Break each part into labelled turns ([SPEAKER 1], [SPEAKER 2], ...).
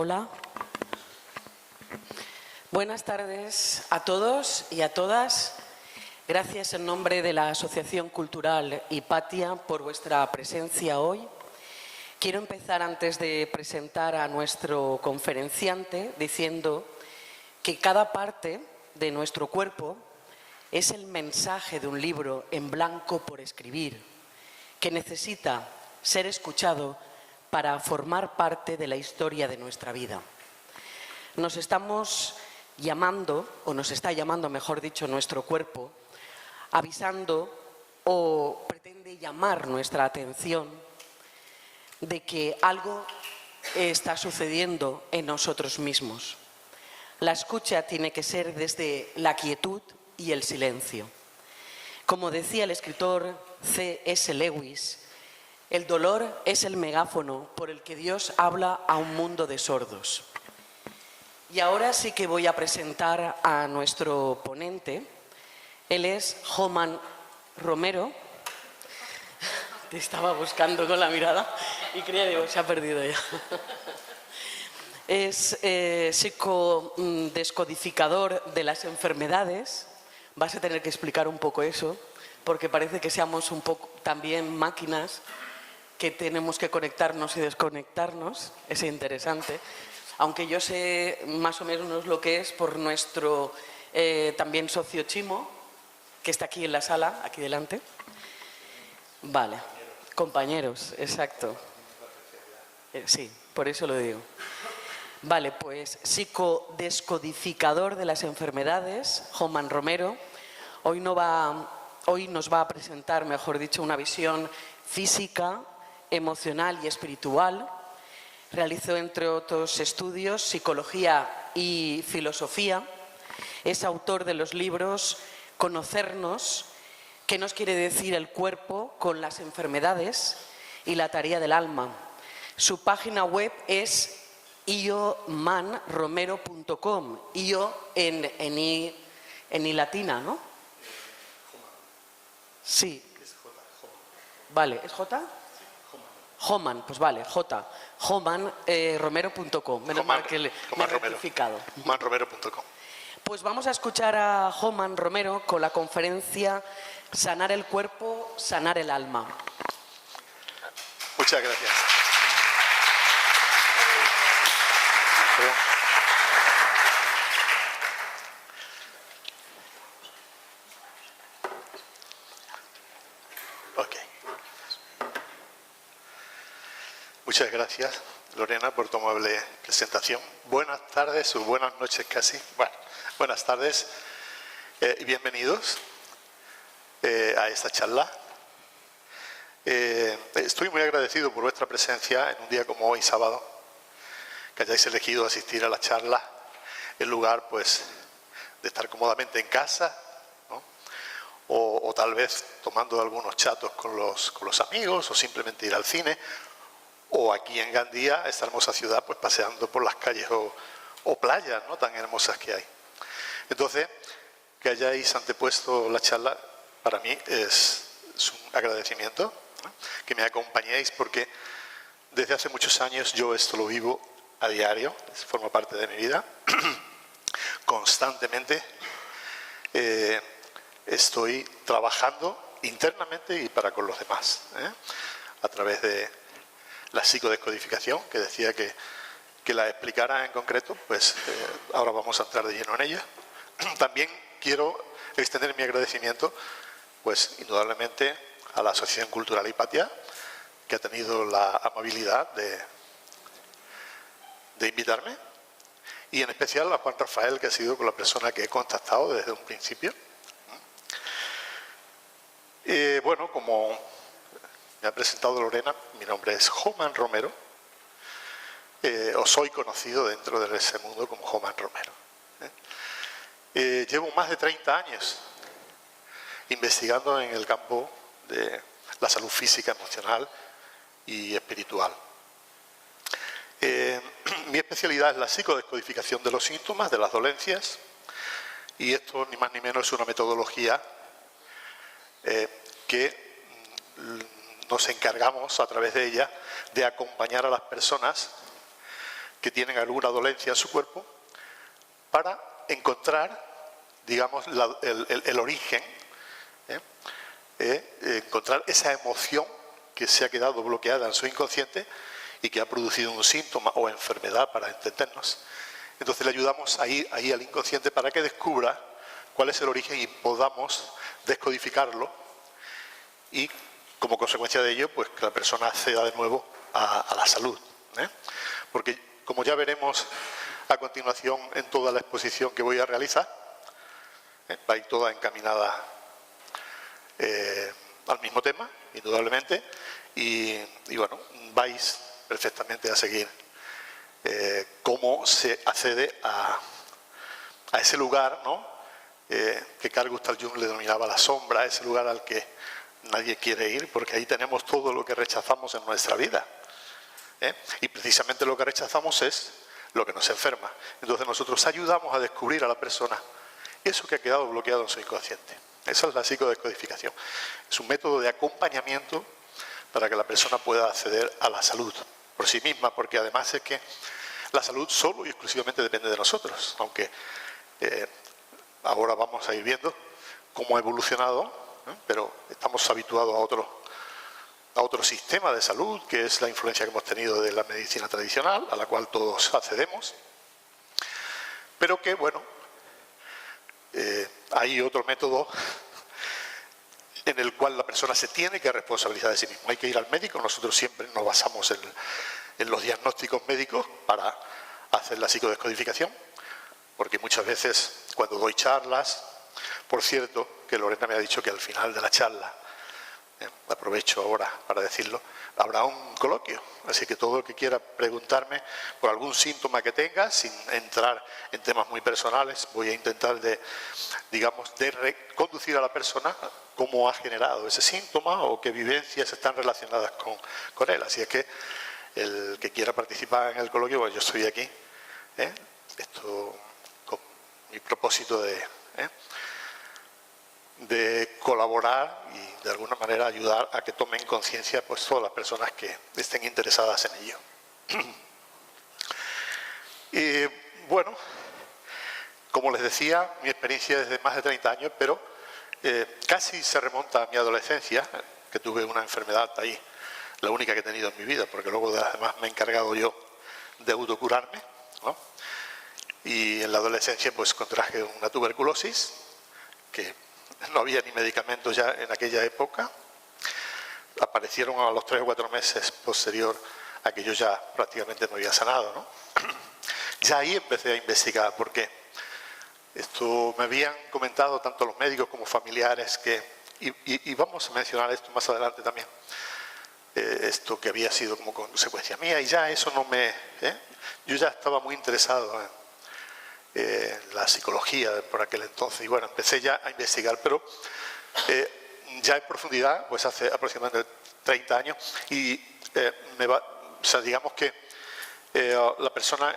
[SPEAKER 1] Hola. Buenas tardes a todos y a todas. Gracias en nombre de la Asociación Cultural Hipatia por vuestra presencia hoy. Quiero empezar, antes de presentar a nuestro conferenciante, diciendo que cada parte de nuestro cuerpo es el mensaje de un libro en blanco por escribir, que necesita ser escuchado para formar parte de la historia de nuestra vida. Nos estamos llamando, o nos está llamando, mejor dicho, nuestro cuerpo, avisando o pretende llamar nuestra atención de que algo está sucediendo en nosotros mismos. La escucha tiene que ser desde la quietud y el silencio. Como decía el escritor C.S. Lewis, el dolor es el megáfono por el que Dios habla a un mundo de sordos. Y ahora sí que voy a presentar a nuestro ponente. Él es Joman Romero. Te estaba buscando con la mirada y creía, digo, se ha perdido ya. Es psicodescodificador de las enfermedades. Vas a tener que explicar un poco eso, porque parece que seamos un poco también máquinas que tenemos que conectarnos y desconectarnos. Es interesante. Aunque yo sé más o menos lo que es por nuestro también socio Chimo, que está aquí en la sala, aquí delante. Vale, compañeros, exacto. Sí, por eso lo digo. Vale, pues psicodescodificador de las enfermedades, Joman Romero, hoy nos va a presentar, mejor dicho, una visión física, emocional y espiritual. Realizó, entre otros estudios, psicología y filosofía. Es autor de los libros Conocernos, ¿qué nos quiere decir el cuerpo con las enfermedades? Y La tarea del alma. Su página web es iomanromero.com. Io en I latina, ¿no? Sí. Vale, ¿es J? Joman, pues vale, jomanromero.com. Menos mal que me he rectificado.
[SPEAKER 2] Jomanromero.com.
[SPEAKER 1] Pues vamos a escuchar a Joman Romero con la conferencia Sanar el cuerpo, sanar el alma.
[SPEAKER 2] Muchas gracias. Ok. Muchas gracias, Lorena, por tu amable presentación. Buenas tardes o buenas noches casi. Bueno, buenas tardes y bienvenidos a esta charla. Estoy muy agradecido por vuestra presencia en un día como hoy, sábado, que hayáis elegido asistir a la charla en lugar, pues, de estar cómodamente en casa, ¿no? o tal vez tomando algunos chatos con los amigos, o simplemente ir al cine, o aquí en Gandía, esta hermosa ciudad, pues paseando por las calles o playas, ¿no?, tan hermosas que hay. Entonces, que hayáis antepuesto la charla, para mí es un agradecimiento, ¿no?, que me acompañéis, porque desde hace muchos años yo esto lo vivo a diario, forma parte de mi vida, constantemente estoy trabajando internamente y para con los demás, a través de la psicodescodificación, que decía que la explicara en concreto, pues ahora vamos a entrar de lleno en ella. También quiero extender mi agradecimiento, pues indudablemente, a la Asociación Cultural Hipatia, que ha tenido la amabilidad de invitarme, y en especial a Juan Rafael, que ha sido con la persona que he contactado desde un principio. Bueno, como me ha presentado Lorena, mi nombre es Joman Romero, o soy conocido dentro de ese mundo como Joman Romero. Llevo más de 30 años investigando en el campo de la salud física, emocional y espiritual. Mi especialidad es la psicodescodificación de los síntomas, de las dolencias, y esto ni más ni menos es una metodología que nos encargamos a través de ella de acompañar a las personas que tienen alguna dolencia en su cuerpo para encontrar, digamos, el origen, encontrar esa emoción que se ha quedado bloqueada en su inconsciente y que ha producido un síntoma o enfermedad, para entendernos. Entonces le ayudamos ahí al inconsciente para que descubra cuál es el origen y podamos descodificarlo y, como consecuencia de ello, pues que la persona acceda de nuevo a la salud. Porque, como ya veremos a continuación en toda la exposición que voy a realizar, va a ir toda encaminada al mismo tema, indudablemente, y bueno, vais perfectamente a seguir cómo se accede a ese lugar, ¿no? Que Carl Gustav Jung le denominaba la sombra, ese lugar al que nadie quiere ir, porque ahí tenemos todo lo que rechazamos en nuestra vida. Y precisamente lo que rechazamos es lo que nos enferma. Entonces nosotros ayudamos a descubrir a la persona eso que ha quedado bloqueado en su inconsciente. Esa es la psicodescodificación. Es un método de acompañamiento para que la persona pueda acceder a la salud por sí misma, porque además es que la salud solo y exclusivamente depende de nosotros, aunque ahora vamos a ir viendo cómo ha evolucionado, pero estamos habituados a otro sistema de salud, que es la influencia que hemos tenido de la medicina tradicional, a la cual todos accedemos, pero que, bueno, hay otro método en el cual la persona se tiene que responsabilizar de sí misma. Hay que ir al médico, nosotros siempre nos basamos en los diagnósticos médicos para hacer la psicodescodificación, porque muchas veces cuando doy charlas, por cierto, que Lorena me ha dicho que al final de la charla, aprovecho ahora para decirlo, habrá un coloquio, así que todo el que quiera preguntarme por algún síntoma que tenga, sin entrar en temas muy personales, voy a intentar de reconducir a la persona cómo ha generado ese síntoma o qué vivencias están relacionadas con él. Así es que el que quiera participar en el coloquio, pues yo estoy aquí, esto con mi propósito de colaborar y de alguna manera ayudar a que tomen conciencia pues todas las personas que estén interesadas en ello. Y bueno, como les decía, mi experiencia es de más de 30 años, pero casi se remonta a mi adolescencia, que tuve una enfermedad ahí, la única que he tenido en mi vida, porque luego de las demás me he encargado yo de autocurarme, ¿no? Y en la adolescencia pues contraje una tuberculosis, que no había ni medicamentos ya en aquella época. Aparecieron a los 3 o 4 meses posterior a que yo ya prácticamente me había sanado, ¿no? Ya ahí empecé a investigar, porque esto me habían comentado tanto los médicos como familiares y vamos a mencionar esto más adelante también, esto que había sido como consecuencia mía, y ya eso no me... Yo ya estaba muy interesado en la psicología por aquel entonces, y bueno, empecé ya a investigar, pero ya en profundidad, pues hace aproximadamente 30 años, y o sea, digamos que la persona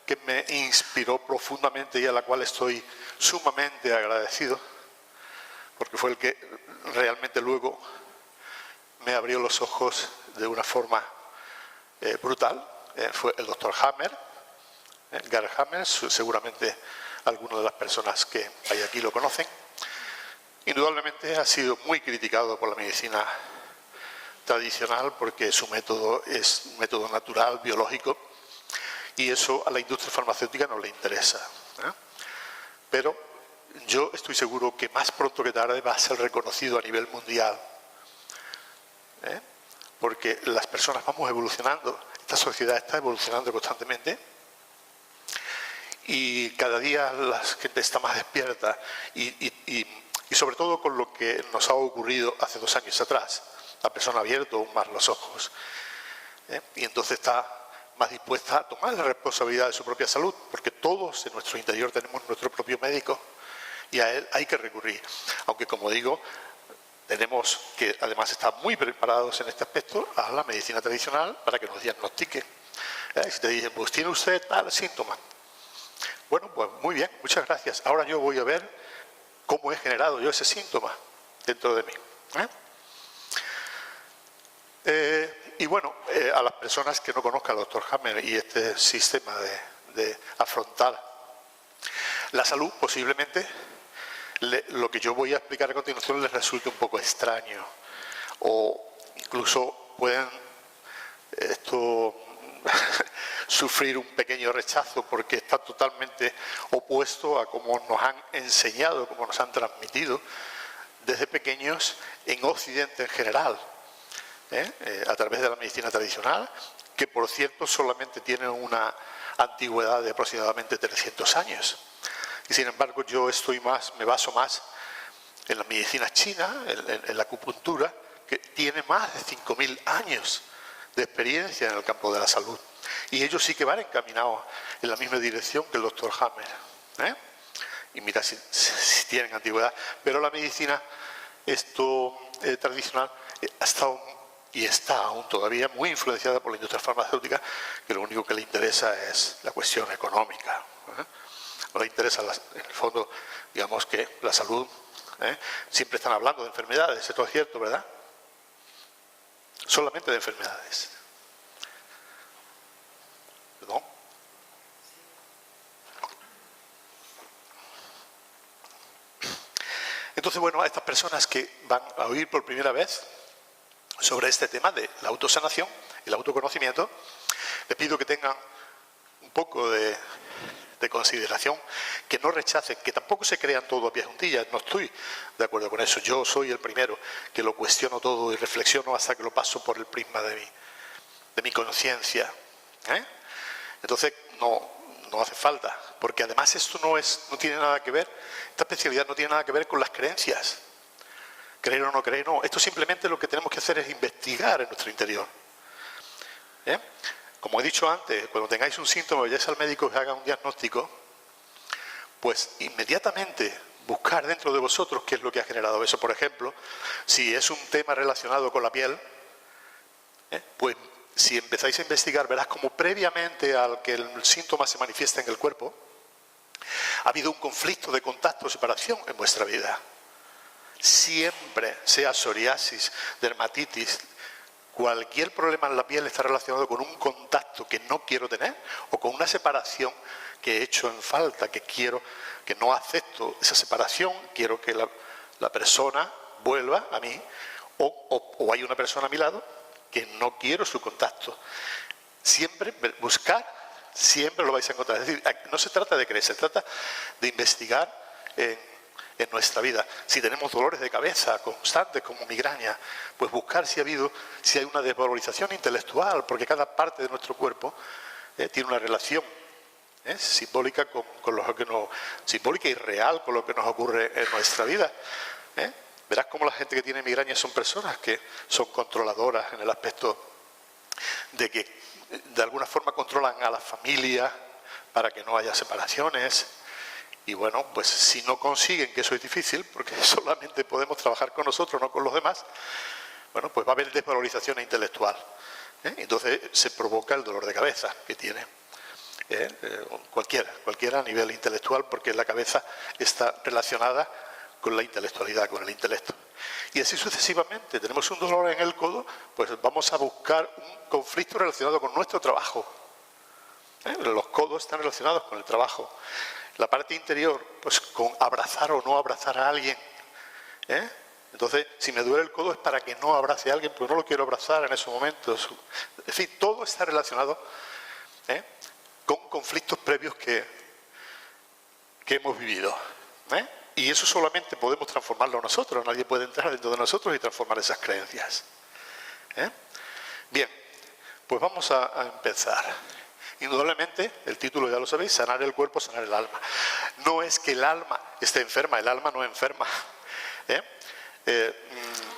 [SPEAKER 2] que me inspiró profundamente y a la cual estoy sumamente agradecido, porque fue el que realmente luego me abrió los ojos de una forma brutal, fue el doctor Hammer, Gerd Hammer, seguramente algunas de las personas que hay aquí lo conocen. Indudablemente ha sido muy criticado por la medicina tradicional porque su método es un método natural, biológico, y eso a la industria farmacéutica no le interesa, pero yo estoy seguro que más pronto que tarde va a ser reconocido a nivel mundial, porque las personas vamos evolucionando, esta sociedad está evolucionando constantemente y cada día la gente está más despierta y sobre todo con lo que nos ha ocurrido hace 2 años atrás. La persona ha abierto aún más los ojos y entonces está más dispuesta a tomar la responsabilidad de su propia salud, porque todos en nuestro interior tenemos nuestro propio médico y a él hay que recurrir. Aunque, como digo, tenemos que además estar muy preparados en este aspecto a la medicina tradicional para que nos diagnostique. Si te dicen, pues tiene usted tal síntoma. Bueno, pues muy bien, muchas gracias. Ahora yo voy a ver cómo he generado yo ese síntoma dentro de mí. y bueno, a las personas que no conozcan al Dr. Hammer y este sistema de afrontar la salud, posiblemente lo que yo voy a explicar a continuación les resulte un poco extraño, o incluso pueden sufrir un pequeño rechazo porque está totalmente opuesto a cómo nos han enseñado, cómo nos han transmitido desde pequeños en Occidente en general, a través de la medicina tradicional, que por cierto solamente tiene una antigüedad de aproximadamente 300 años. Y sin embargo yo me baso más en la medicina china, en la acupuntura, que tiene más de 5.000 años de experiencia en el campo de la salud. Y ellos sí que van encaminados en la misma dirección que el Dr. Hammer. Y mira si tienen antigüedad. Pero la medicina tradicional ha estado y está aún todavía muy influenciada por la industria farmacéutica, que lo único que le interesa es la cuestión económica. No le interesa, en el fondo, digamos que la salud. Siempre están hablando de enfermedades, esto es cierto, ¿verdad? Solamente de enfermedades. ¿Perdón? Entonces, bueno, a estas personas que van a oír por primera vez sobre este tema de la autosanación, el autoconocimiento, les pido que tengan un poco de consideración, que no rechacen, que tampoco se crean todo a pies juntillas. No estoy de acuerdo con eso. Yo soy el primero que lo cuestiono todo y reflexiono hasta que lo paso por el prisma de mi conciencia. Entonces no hace falta, porque además esto no tiene nada que ver, esta especialidad no tiene nada que ver con las creencias. Creer o no creer, no. Esto simplemente lo que tenemos que hacer es investigar en nuestro interior. Como he dicho antes, cuando tengáis un síntoma, vayáis al médico que haga un diagnóstico, pues inmediatamente buscar dentro de vosotros qué es lo que ha generado eso. Por ejemplo, si es un tema relacionado con la piel, pues si empezáis a investigar, verás como previamente al que el síntoma se manifiesta en el cuerpo, ha habido un conflicto de contacto o separación en vuestra vida. Siempre, sea psoriasis, dermatitis, cualquier problema en la piel está relacionado con un contacto que no quiero tener o con una separación que he hecho en falta, que no acepto esa separación, quiero que la persona vuelva a mí, o hay una persona a mi lado que no quiero su contacto. Siempre buscar, siempre lo vais a encontrar. Es decir, no se trata de creer, se trata de investigar en nuestra vida. Si tenemos dolores de cabeza constantes como migraña, pues buscar si hay una desvalorización intelectual, porque cada parte de nuestro cuerpo tiene una relación simbólica simbólica y real con lo que nos ocurre en nuestra vida. Verás cómo la gente que tiene migraña son personas que son controladoras en el aspecto de que de alguna forma controlan a la familia para que no haya separaciones. Y bueno, pues si no consiguen, que eso es difícil, porque solamente podemos trabajar con nosotros, no con los demás, bueno, pues va a haber desvalorización intelectual. Entonces se provoca el dolor de cabeza que tiene cualquiera a nivel intelectual, porque la cabeza está relacionada con la intelectualidad, con el intelecto. Y así sucesivamente. Tenemos un dolor en el codo, pues vamos a buscar un conflicto relacionado con nuestro trabajo. Los codos están relacionados con el trabajo. La parte interior, pues con abrazar o no abrazar a alguien. Entonces, si me duele el codo es para que no abrace a alguien, porque no lo quiero abrazar en esos momentos. En fin, todo está relacionado con conflictos previos que hemos vivido. Y eso solamente podemos transformarlo nosotros. Nadie puede entrar dentro de nosotros y transformar esas creencias. Bien, pues vamos a empezar. Indudablemente, el título ya lo sabéis, sanar el cuerpo, sanar el alma. No es que el alma esté enferma, el alma no enferma.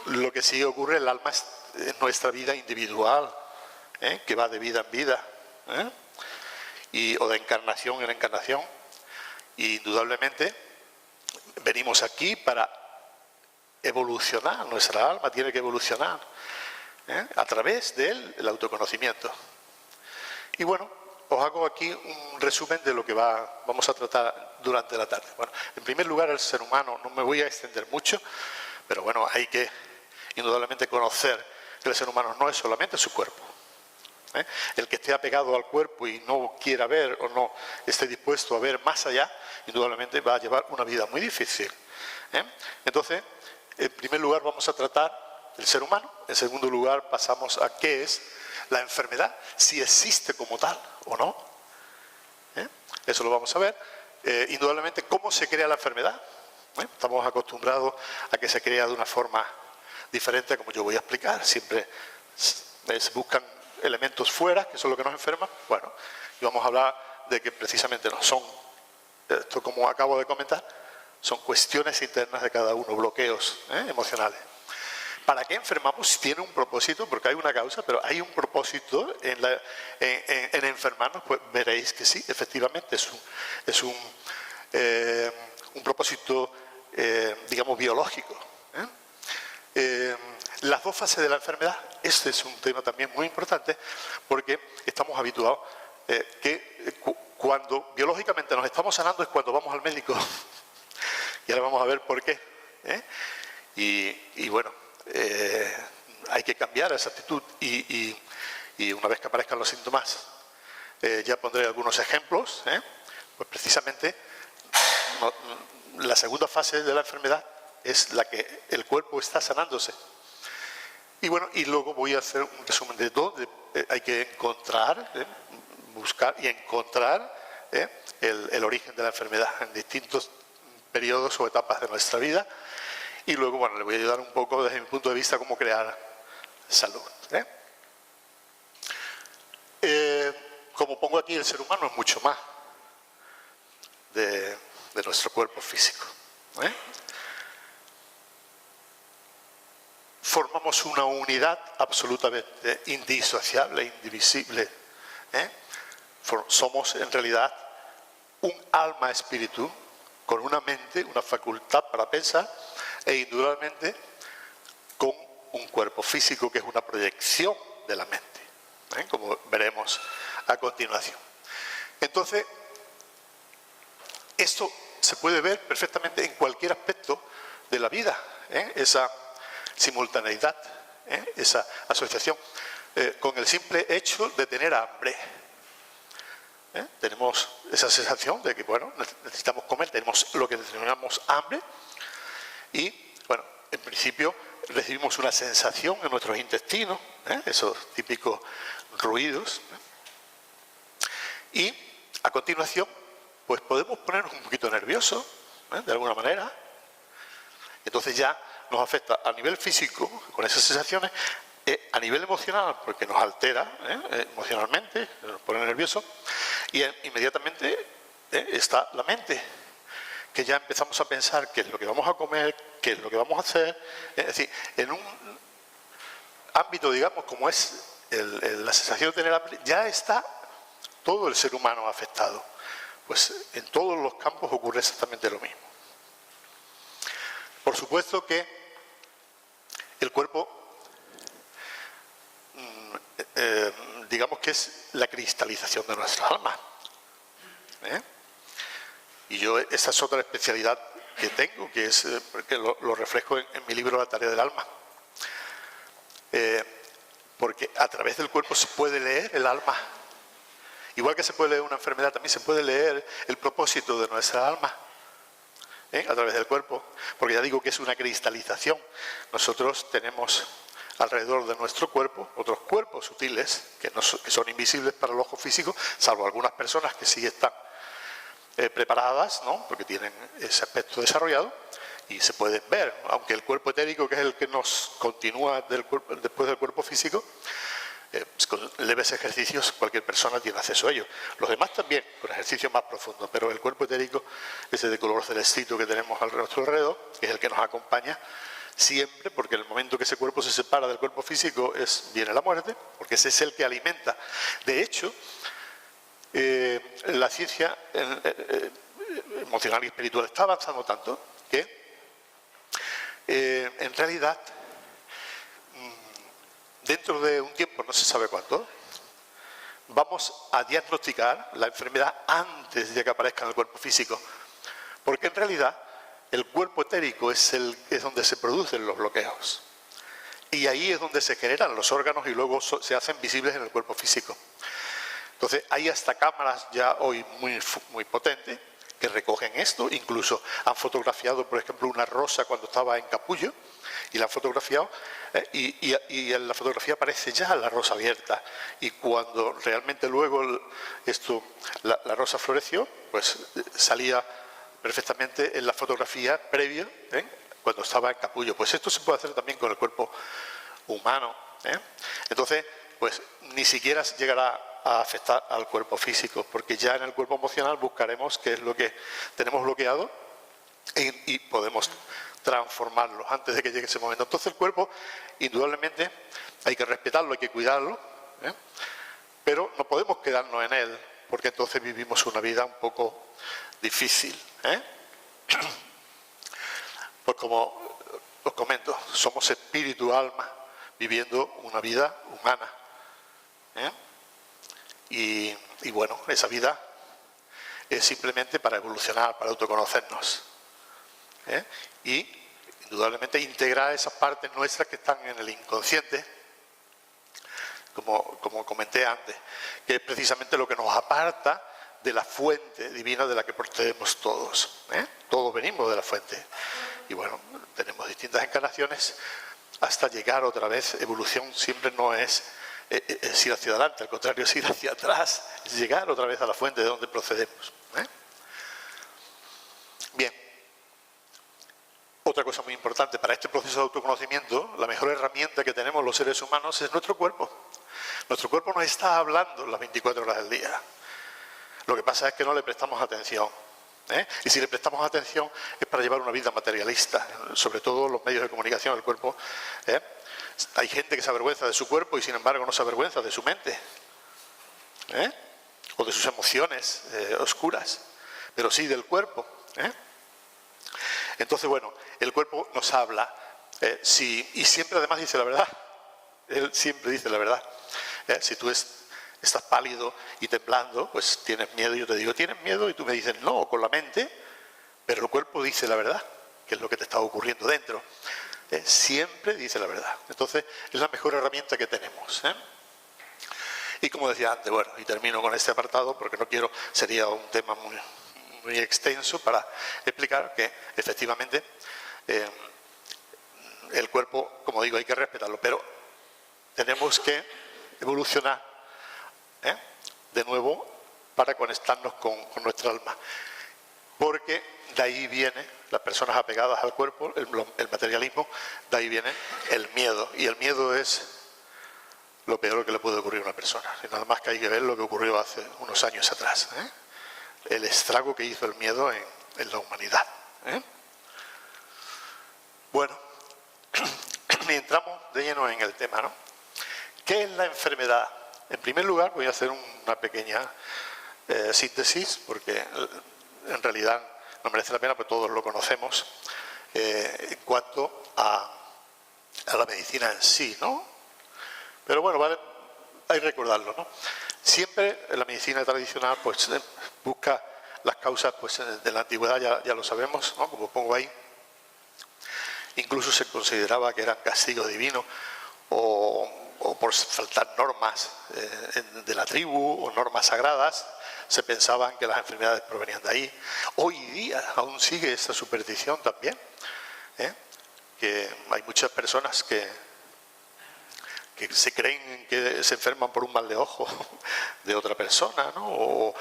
[SPEAKER 2] Lo que sí ocurre, el alma es nuestra vida individual, que va de vida en vida, o de encarnación en encarnación. Y indudablemente venimos aquí para evolucionar, nuestra alma tiene que evolucionar a través del autoconocimiento. Y bueno, os hago aquí un resumen de lo que vamos a tratar durante la tarde. Bueno, en primer lugar, el ser humano, no me voy a extender mucho, pero bueno, hay que indudablemente conocer que el ser humano no es solamente su cuerpo. El que esté apegado al cuerpo y no quiera ver o no esté dispuesto a ver más allá, indudablemente va a llevar una vida muy difícil. Entonces, en primer lugar vamos a tratar el ser humano, en segundo lugar pasamos a qué es la enfermedad, si existe como tal o no. Eso lo vamos a ver. Indudablemente, ¿cómo se crea la enfermedad? Estamos acostumbrados a que se crea de una forma diferente, como yo voy a explicar. Siempre se buscan elementos fuera, que son los que nos enferman. Bueno, y vamos a hablar de que precisamente no son, esto como acabo de comentar, son cuestiones internas de cada uno, bloqueos emocionales. ¿Para qué enfermamos? Tiene un propósito, porque hay una causa, pero hay un propósito en enfermarnos. Pues veréis que sí, efectivamente es un propósito, digamos, biológico. Las dos fases de la enfermedad, este es un tema también muy importante, porque estamos habituados que cuando biológicamente nos estamos sanando es cuando vamos al médico. Y ahora vamos a ver por qué. Y bueno, hay que cambiar esa actitud y una vez que aparezcan los síntomas, ya pondré algunos ejemplos. Pues precisamente la segunda fase de la enfermedad es la que el cuerpo está sanándose. Y bueno, y luego voy a hacer un resumen de dónde hay que encontrar, buscar y encontrar el origen de la enfermedad en distintos periodos o etapas de nuestra vida. Y luego, bueno, le voy a ayudar un poco desde mi punto de vista cómo crear salud. Como pongo aquí, el ser humano es mucho más de nuestro cuerpo físico. Formamos una unidad absolutamente indisociable, indivisible. Somos en realidad un alma-espíritu con una mente, una facultad para pensar e indudablemente con un cuerpo físico que es una proyección de la mente, como veremos a continuación. Entonces, esto se puede ver perfectamente en cualquier aspecto de la vida, esa simultaneidad, esa asociación, con el simple hecho de tener hambre. Tenemos esa sensación de que, bueno, necesitamos comer, tenemos lo que denominamos hambre y, bueno, en principio recibimos una sensación en nuestros intestinos, esos típicos ruidos, y a continuación, pues podemos ponernos un poquito nerviosos, de alguna manera. Entonces ya nos afecta a nivel físico, con esas sensaciones, a nivel emocional, porque nos altera emocionalmente, nos pone nerviosos, y inmediatamente está la mente, que ya empezamos a pensar qué es lo que vamos a comer, qué es lo que vamos a hacer. Es decir, en un ámbito, digamos, como es la sensación de tener hambre, ya está todo el ser humano afectado. Pues en todos los campos ocurre exactamente lo mismo. Por supuesto que el cuerpo, digamos que es la cristalización de nuestra alma. Y yo, esa es otra especialidad que tengo, que es que lo reflejo en mi libro La tarea del alma. Porque a través del cuerpo se puede leer el alma. Igual que se puede leer una enfermedad, también se puede leer el propósito de nuestra alma. A través del cuerpo, porque ya digo que es una cristalización. Nosotros tenemos alrededor de nuestro cuerpo otros cuerpos sutiles que son invisibles para el ojo físico, salvo algunas personas que sí están preparadas, ¿no? Porque tienen ese aspecto desarrollado y se pueden ver, aunque el cuerpo etérico, que es el que nos continúa después del cuerpo físico, con leves ejercicios cualquier persona tiene acceso a ello. Los demás también, con ejercicios más profundos, pero el cuerpo etérico, ese de color celestito que tenemos a nuestro alrededor, es el que nos acompaña siempre, porque en el momento que ese cuerpo se separa del cuerpo físico viene la muerte, porque ese es el que alimenta. De hecho, la ciencia emocional y espiritual está avanzando tanto que en realidad dentro de un tiempo, no se sabe cuánto, vamos a diagnosticar la enfermedad antes de que aparezca en el cuerpo físico. Porque en realidad el cuerpo etérico es donde se producen los bloqueos. Y ahí es donde se generan los órganos y luego se hacen visibles en el cuerpo físico. Entonces hay hasta cámaras ya hoy muy potentes que recogen esto, incluso han fotografiado, por ejemplo, una rosa cuando estaba en capullo, y la han fotografiado, y en la fotografía aparece ya la rosa abierta, y cuando realmente luego la rosa floreció, pues salía perfectamente en la fotografía previa, cuando estaba en capullo. Pues esto se puede hacer también con el cuerpo humano, Entonces, pues ni siquiera llegará a afectar al cuerpo físico, porque ya en el cuerpo emocional buscaremos qué es lo que tenemos bloqueado y podemos transformarlo antes de que llegue ese momento. Entonces el cuerpo, indudablemente, hay que respetarlo, hay que cuidarlo, pero no podemos quedarnos en él, porque entonces vivimos una vida un poco difícil. Pues como os comento, somos espíritu, alma, viviendo una vida humana. Y bueno, esa vida es simplemente para evolucionar, para autoconocernos. Y indudablemente integrar esas partes nuestras que están en el inconsciente, como comenté antes, que es precisamente lo que nos aparta de la fuente divina de la que procedemos todos. Todos venimos de la fuente. Y bueno, tenemos distintas encarnaciones hasta llegar otra vez. Evolución siempre no es ir hacia adelante, al contrario, es ir hacia atrás, es llegar otra vez a la fuente de donde procedemos. Bien, otra cosa muy importante para este proceso de autoconocimiento, la mejor herramienta que tenemos los seres humanos es nuestro cuerpo. Nuestro cuerpo nos está hablando las 24 horas del día. Lo que pasa es que no le prestamos atención. Y si le prestamos atención es para llevar una vida materialista, sobre todo los medios de comunicación, el cuerpo. Hay gente que se avergüenza de su cuerpo y sin embargo no se avergüenza de su mente, o de sus emociones oscuras, pero sí del cuerpo. Entonces, bueno, el cuerpo nos habla, y siempre además dice la verdad. Él siempre dice la verdad. Si tú estás pálido y temblando, pues tienes miedo, y yo te digo, ¿tienes miedo? Y tú me dices, no, con la mente, pero el cuerpo dice la verdad, que es lo que te está ocurriendo dentro. Siempre dice la verdad. Entonces, es la mejor herramienta que tenemos. Y como decía antes, bueno, y termino con este apartado porque no quiero, sería un tema muy extenso para explicar que efectivamente el cuerpo, como digo, hay que respetarlo, pero tenemos que evolucionar de nuevo para conectarnos con nuestra alma, porque de ahí viene, las personas apegadas al cuerpo, el materialismo, de ahí viene el miedo, y el miedo es lo peor que le puede ocurrir a una persona. Y nada más que hay que ver lo que ocurrió hace unos años atrás, el estrago que hizo el miedo en la humanidad. Bueno, y entramos de lleno en el tema, ¿no? ¿Qué es la enfermedad? En primer lugar, voy a hacer una pequeña síntesis, porque en realidad no merece la pena, porque todos lo conocemos, en cuanto a la medicina en sí, ¿no? Pero bueno, vale, hay que recordarlo, ¿no? Siempre la medicina tradicional pues busca las causas, pues de la antigüedad ya lo sabemos, ¿no? Como pongo ahí. Incluso se consideraba que eran castigos divinos o por faltar normas de la tribu o normas sagradas, se pensaban que las enfermedades provenían de ahí. Hoy día aún sigue esa superstición también, que hay muchas personas que se creen que se enferman por un mal de ojo de otra persona, ¿no? O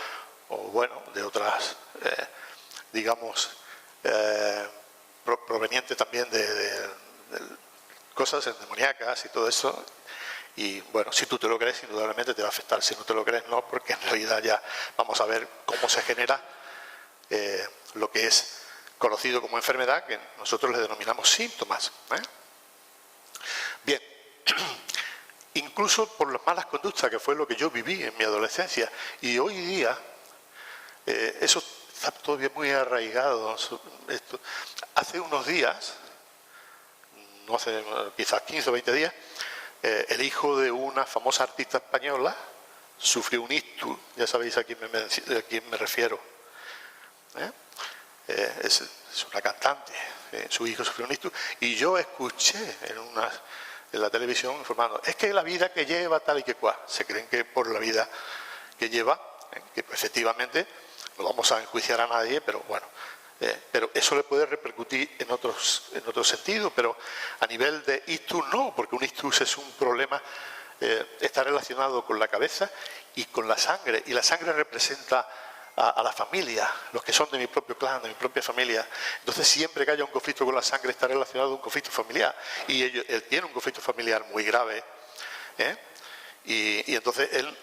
[SPEAKER 2] bueno, de otras, digamos, provenientes también de cosas endemoniacas y todo eso. Y bueno, si tú te lo crees, indudablemente te va a afectar. Si no te lo crees, no, porque en realidad ya vamos a ver cómo se genera lo que es conocido como enfermedad, que nosotros le denominamos síntomas. Bien, incluso por las malas conductas, que fue lo que yo viví en mi adolescencia, y hoy día eso está todavía muy arraigado. Hace unos días, no hace quizás 15 o 20 días, el hijo de una famosa artista española sufrió un ictus. Ya sabéis a quién me refiero. Es una cantante, su hijo sufrió un ictus, y yo escuché en unas en la televisión informando, es que la vida que lleva tal y que cual, se creen que por la vida que lleva, que efectivamente no vamos a enjuiciar a nadie, pero bueno, pero eso le puede repercutir en otros sentidos, pero a nivel de ictus no, porque un ictus es un problema, está relacionado con la cabeza y con la sangre, y la sangre representa a la familia, los que son de mi propio clan, de mi propia familia. Entonces siempre que haya un conflicto con la sangre está relacionado a un conflicto familiar, y él tiene un conflicto familiar muy grave, y entonces él,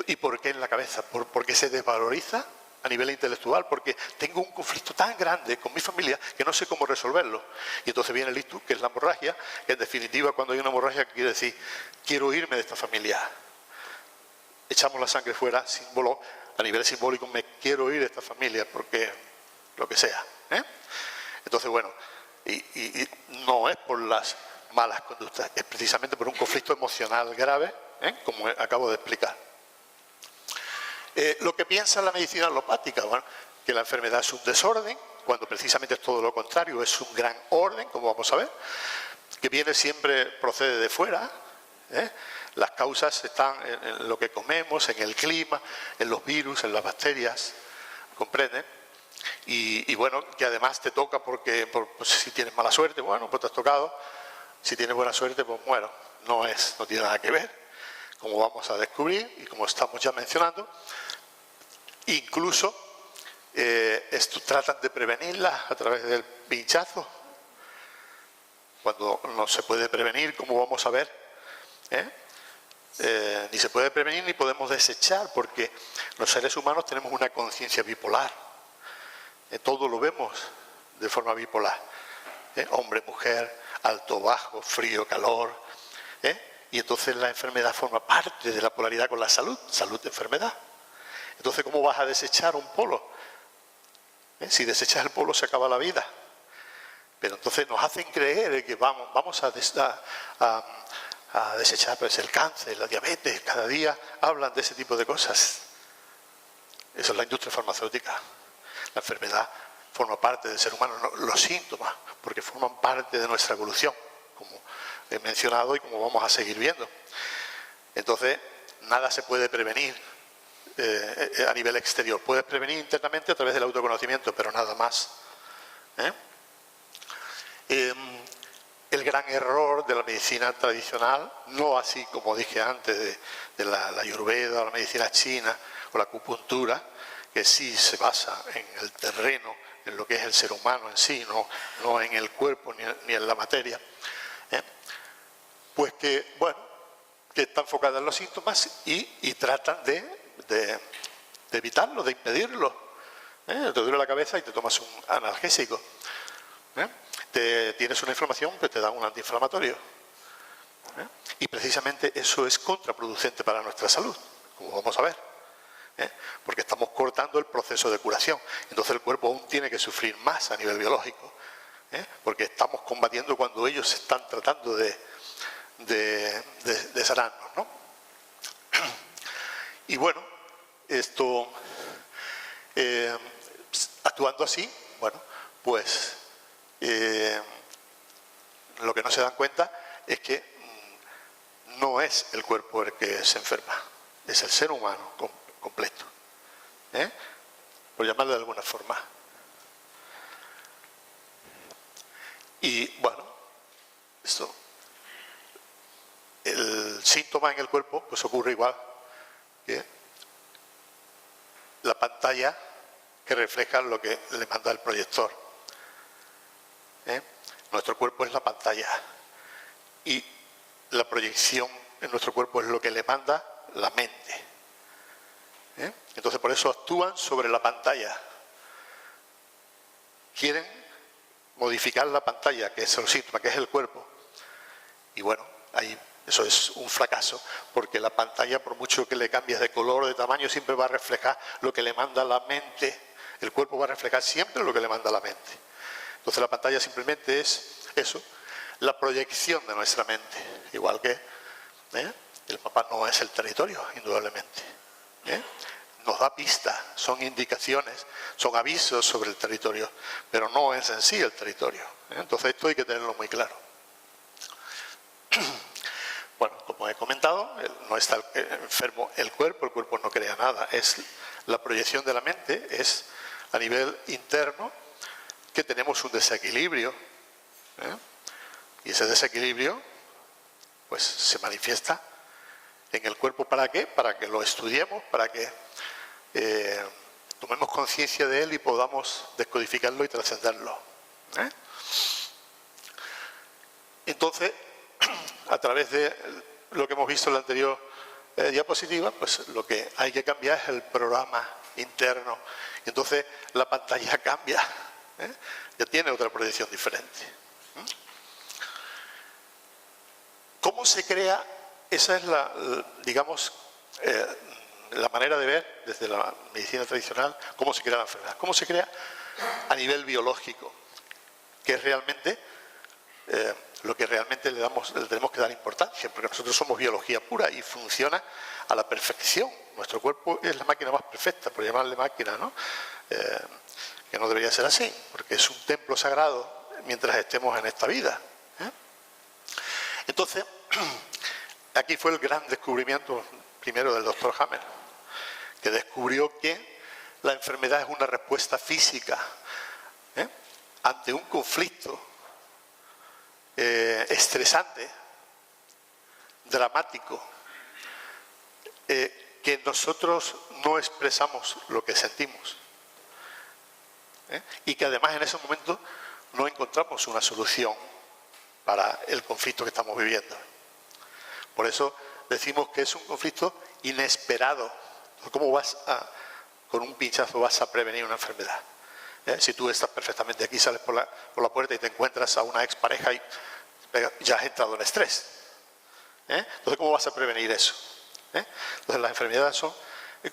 [SPEAKER 2] ¿y por qué en la cabeza? Porque se desvaloriza a nivel intelectual, porque tengo un conflicto tan grande con mi familia que no sé cómo resolverlo. Y entonces viene el ictus, que es la hemorragia, que en definitiva cuando hay una hemorragia quiere decir, quiero irme de esta familia. Echamos la sangre fuera, símbolo, a nivel simbólico, me quiero ir de esta familia, porque lo que sea. Entonces, bueno, y no es por las malas conductas, es precisamente por un conflicto emocional grave, como acabo de explicar. Lo que piensa la medicina alopática, bueno, que la enfermedad es un desorden, cuando precisamente es todo lo contrario, es un gran orden, como vamos a ver, que viene siempre, procede de fuera, las causas están en lo que comemos, en el clima, en los virus, en las bacterias, ¿comprenden? Y bueno, que además te toca porque pues, si tienes mala suerte, bueno, pues te has tocado, si tienes buena suerte, pues bueno, no tiene nada que ver, como vamos a descubrir y como estamos ya mencionando. Incluso tratan de prevenirla a través del pinchazo, cuando no se puede prevenir, como vamos a ver, ni se puede prevenir ni podemos desechar, porque los seres humanos tenemos una conciencia bipolar, todo lo vemos de forma bipolar, hombre, mujer, alto, bajo, frío, calor, y entonces la enfermedad forma parte de la polaridad con la salud, enfermedad. Entonces, ¿cómo vas a desechar un polo? Si desechas el polo se acaba la vida. Pero entonces nos hacen creer que vamos a desechar pues, el cáncer, la diabetes, cada día hablan de ese tipo de cosas. Eso es la industria farmacéutica. La enfermedad forma parte del ser humano, no, los síntomas, porque forman parte de nuestra evolución, como he mencionado y como vamos a seguir viendo. Entonces, nada se puede prevenir a nivel exterior. Puedes prevenir internamente a través del autoconocimiento, pero nada más. El gran error de la medicina tradicional, no así como dije antes de la Ayurveda o la medicina china o la acupuntura, que sí se basa en el terreno, en lo que es el ser humano en sí, no en el cuerpo ni en la materia, pues que, bueno, que está enfocada en los síntomas y tratan de evitarlo, de impedirlo. Te duele la cabeza y te tomas un analgésico. Tienes una inflamación, pues te dan un antiinflamatorio. Y precisamente eso es contraproducente para nuestra salud, como vamos a ver. Porque estamos cortando el proceso de curación. Entonces el cuerpo aún tiene que sufrir más a nivel biológico. Porque estamos combatiendo cuando ellos están tratando de sanarnos, ¿no? Y bueno, esto, actuando así, bueno, pues lo que no se dan cuenta es que no es el cuerpo el que se enferma, es el ser humano completo, por llamarlo de alguna forma. Y bueno, esto, el síntoma en el cuerpo pues ocurre igual que la pantalla que refleja lo que le manda el proyector. Nuestro cuerpo es la pantalla y la proyección en nuestro cuerpo es lo que le manda la mente. Entonces por eso actúan sobre la pantalla. Quieren modificar la pantalla, que es el síntoma, que es el cuerpo. Y bueno, ahí eso es un fracaso, porque la pantalla, por mucho que le cambies de color o de tamaño, siempre va a reflejar lo que le manda la mente. El cuerpo va a reflejar siempre lo que le manda la mente. Entonces la pantalla simplemente es eso, la proyección de nuestra mente. Igual que el mapa no es el territorio, indudablemente. Nos da pistas, son indicaciones, son avisos sobre el territorio, pero no es en sí el territorio. Entonces esto hay que tenerlo muy claro. he comentado, no está enfermo el cuerpo no crea nada, es la proyección de la mente, es a nivel interno que tenemos un desequilibrio, ¿eh? Y ese desequilibrio pues se manifiesta en el cuerpo. ¿Para qué? Para que lo estudiemos, para que tomemos conciencia de él y podamos descodificarlo y trascenderlo, ¿eh? Entonces, a través de lo que hemos visto en la anterior diapositiva, pues lo que hay que cambiar es el programa interno. Entonces la pantalla cambia, ¿eh? Ya tiene otra proyección diferente. ¿Cómo se crea? Esa es digamos, la manera de ver desde la medicina tradicional cómo se crea la enfermedad. ¿Cómo se crea a nivel biológico? Que es realmente lo que realmente le tenemos que dar importancia, porque nosotros somos biología pura y funciona a la perfección. Nuestro cuerpo es la máquina más perfecta, por llamarle máquina, ¿no? Que no debería ser así, porque es un templo sagrado mientras estemos en esta vida, ¿eh? Entonces, aquí fue el gran descubrimiento primero del doctor Hammer, que descubrió que la enfermedad es una respuesta física, ¿eh? Ante un conflicto estresante, dramático, que nosotros no expresamos lo que sentimos, y que además en ese momento no encontramos una solución para el conflicto que estamos viviendo. Por eso decimos que es un conflicto inesperado. ¿Cómo con un pinchazo vas a prevenir una enfermedad? Si tú estás perfectamente aquí, sales por la puerta y te encuentras a una expareja y ya has entrado en estrés. Entonces, ¿cómo vas a prevenir eso? Entonces, las enfermedades son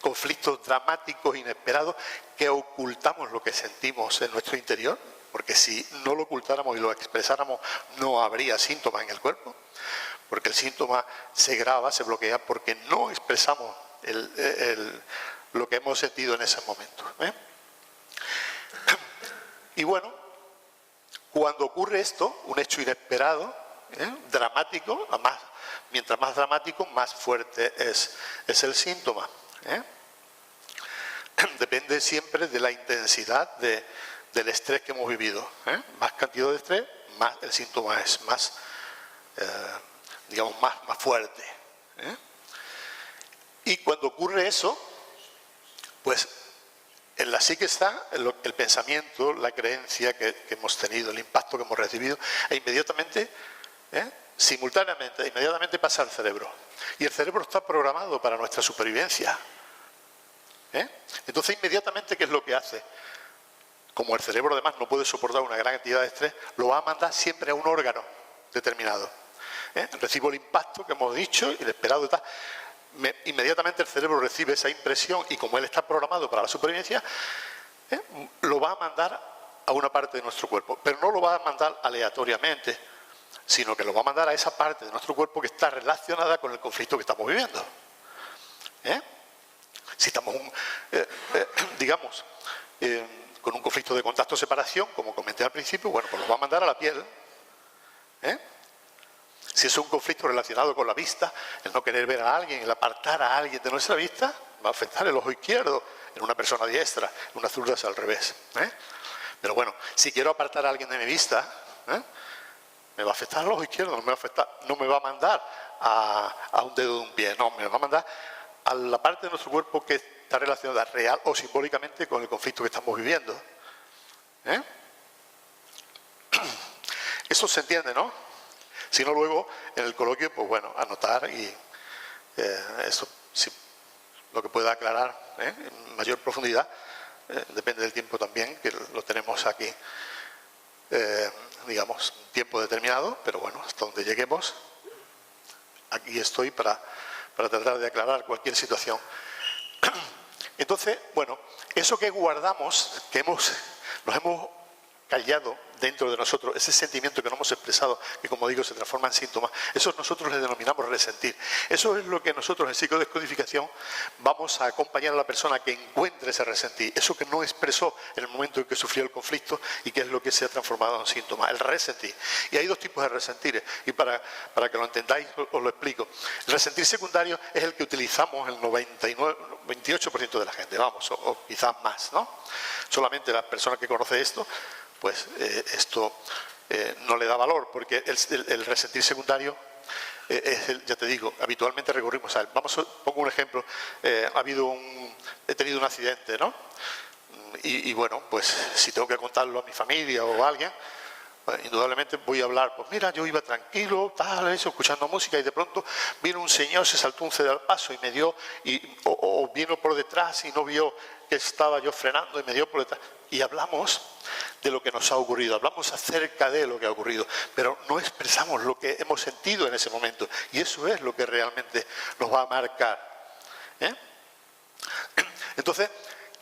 [SPEAKER 2] conflictos dramáticos, inesperados, que ocultamos lo que sentimos en nuestro interior, porque si no lo ocultáramos y lo expresáramos, no habría síntomas en el cuerpo, porque el síntoma se graba, se bloquea, porque no expresamos lo que hemos sentido en ese momento. Y bueno, cuando ocurre esto, un hecho inesperado, dramático, mientras más dramático, más fuerte es el síntoma. Depende siempre de la intensidad del estrés que hemos vivido. Más cantidad de estrés, más el síntoma es más, digamos, más fuerte. Y cuando ocurre eso, pues en la psique está el pensamiento, la creencia que hemos tenido, el impacto que hemos recibido, e inmediatamente, simultáneamente, inmediatamente pasa al cerebro. Y el cerebro está programado para nuestra supervivencia. Entonces, inmediatamente, ¿qué es lo que hace? Como el cerebro además no puede soportar una gran cantidad de estrés, lo va a mandar siempre a un órgano determinado. Recibo el impacto que hemos dicho, inesperado y tal. Inmediatamente el cerebro recibe esa impresión y como él está programado para la supervivencia, lo va a mandar a una parte de nuestro cuerpo, pero no lo va a mandar aleatoriamente, sino que lo va a mandar a esa parte de nuestro cuerpo que está relacionada con el conflicto que estamos viviendo. Si estamos, digamos, con un conflicto de contacto-separación, como comenté al principio, bueno, pues lo va a mandar a la piel. Si es un conflicto relacionado con la vista, el no querer ver a alguien, el apartar a alguien de nuestra vista, va a afectar el ojo izquierdo en una persona diestra, en una zurda es al revés. Pero bueno, si quiero apartar a alguien de mi vista, me va a afectar al ojo izquierdo, no me va a mandar a un dedo de un pie, no, me va a mandar a la parte de nuestro cuerpo que está relacionada real o simbólicamente con el conflicto que estamos viviendo. Eso se entiende, ¿no? Si no, luego en el coloquio, pues bueno, anotar y eso, sí, lo que pueda aclarar en mayor profundidad, depende del tiempo también, que lo tenemos aquí, digamos, tiempo determinado, pero bueno, hasta donde lleguemos, aquí estoy para tratar de aclarar cualquier situación. Entonces, bueno, eso que guardamos, que nos hemos callado dentro de nosotros, ese sentimiento que no hemos expresado, que como digo se transforma en síntomas, eso nosotros le denominamos resentir. Eso es lo que nosotros en psicodescodificación vamos a acompañar a la persona que encuentre ese resentir, eso que no expresó en el momento en que sufrió el conflicto y que es lo que se ha transformado en síntoma, el resentir. Y hay dos tipos de resentires, y para que lo entendáis os lo explico. El resentir secundario es el que utilizamos el 98% de la gente, vamos, o quizás más, ¿no? Solamente la persona que conoce esto, pues esto no le da valor, porque el resentir secundario ya te digo, habitualmente recurrimos a él. Pongo un ejemplo, he tenido un accidente, ¿no? Y bueno, pues si tengo que contarlo a mi familia o a alguien, pues, indudablemente voy a hablar, pues mira, yo iba tranquilo, tal, eso, escuchando música, y de pronto vino un señor, se saltó un cedro al paso y me dio, o vino por detrás y no vio que estaba yo frenando y me dio por detrás. Y hablamos de lo que nos ha ocurrido, hablamos acerca de lo que ha ocurrido, pero no expresamos lo que hemos sentido en ese momento. Y eso es lo que realmente nos va a marcar. Entonces,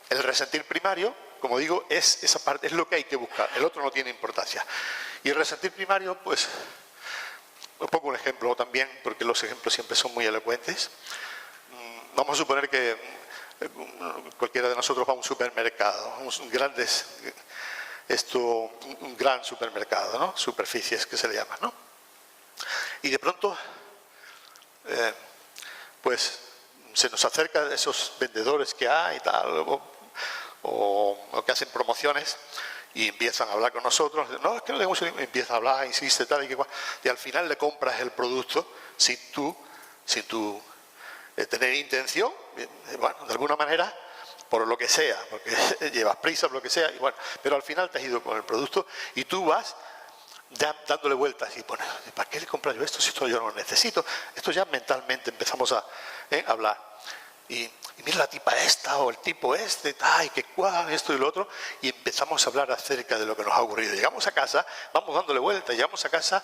[SPEAKER 2] el resentir primario, como digo, es esa parte, es lo que hay que buscar. El otro no tiene importancia. Y el resentir primario, pues, os pongo un ejemplo también, porque los ejemplos siempre son muy elocuentes. Vamos a suponer que cualquiera de nosotros va a un supermercado, un gran supermercado, ¿no? Superficies que se le llaman, ¿no? Y de pronto, pues se nos acerca esos vendedores que hay y tal, o que hacen promociones y empiezan a hablar con nosotros. No, es que no tenemos, empieza a hablar, insiste, tal y que cual, y al final le compras el producto sin tú tener intención, bueno, de alguna manera, por lo que sea, porque llevas prisa, por lo que sea, y bueno, pero al final te has ido con el producto y tú vas ya dándole vueltas y bueno, ¿para qué le compro yo esto si esto yo no lo necesito? Esto ya mentalmente empezamos a hablar. Y mira la tipa esta o el tipo este, y que cuál, esto y lo otro, y empezamos a hablar acerca de lo que nos ha ocurrido. Llegamos a casa, vamos dándole vueltas, llegamos a casa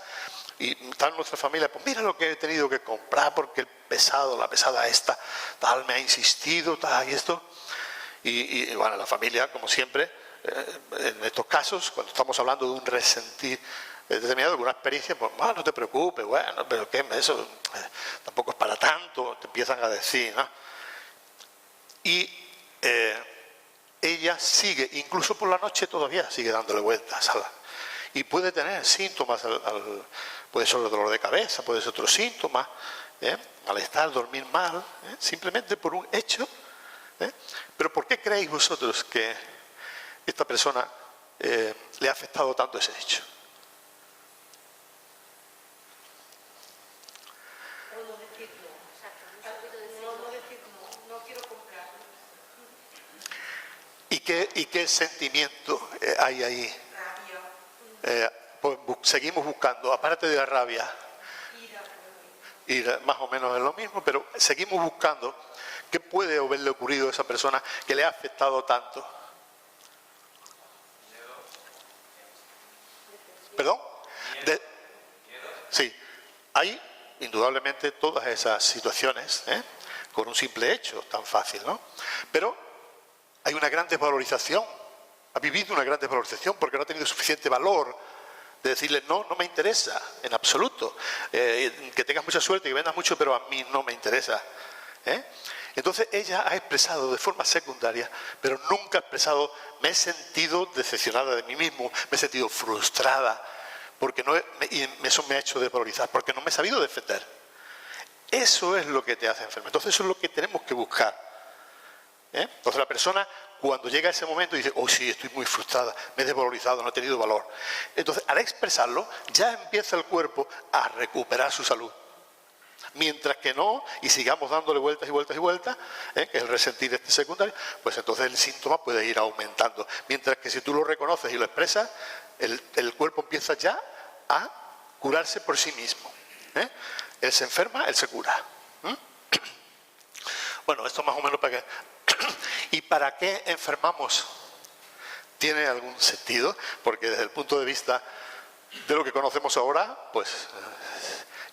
[SPEAKER 2] y tal nuestra familia, pues mira lo que he tenido que comprar porque la pesada esta, tal, me ha insistido, tal, y esto. Y bueno, la familia, como siempre, en estos casos, cuando estamos hablando de un resentir determinado, de una experiencia, pues no te preocupes, bueno, pero ¿qué? Eso tampoco es para tanto, te empiezan a decir, ¿no? Y ella sigue, incluso por la noche todavía sigue dándole vueltas y puede tener síntomas, puede ser el dolor de cabeza, puede ser otro síntoma, malestar, dormir mal, simplemente por un hecho. Pero ¿por qué creéis vosotros que esta persona le ha afectado tanto ese hecho? ¿Y qué sentimiento hay ahí? Pues seguimos buscando, aparte de la rabia, ira, más o menos es lo mismo, pero seguimos buscando qué puede haberle ocurrido a esa persona que le ha afectado tanto. ¿Perdón? Sí, hay indudablemente todas esas situaciones, con un simple hecho tan fácil, ¿no? Pero hay una gran desvalorización, ha vivido una gran desvalorización porque no ha tenido suficiente valor de decirle no me interesa en absoluto, que tengas mucha suerte, que vendas mucho, pero a mí no me interesa. Entonces ella ha expresado de forma secundaria, pero nunca ha expresado, me he sentido decepcionada de mí mismo, me he sentido frustrada, porque y eso me ha hecho desvalorizar, porque no me he sabido defender. Eso es lo que te hace enfermo. Entonces eso es lo que tenemos que buscar. Entonces la persona, cuando llega a ese momento, dice, oh sí, estoy muy frustrada, me he desvalorizado, no he tenido valor. Entonces, al expresarlo, ya empieza el cuerpo a recuperar su salud. Mientras que no, y sigamos dándole vueltas y vueltas y vueltas, que es el resentir secundario, pues entonces el síntoma puede ir aumentando. Mientras que si tú lo reconoces y lo expresas, el cuerpo empieza ya a curarse por sí mismo. Él se enferma, él se cura. Bueno, esto más o menos para que... ¿Y para qué enfermamos? ¿Tiene algún sentido? Porque desde el punto de vista de lo que conocemos ahora, pues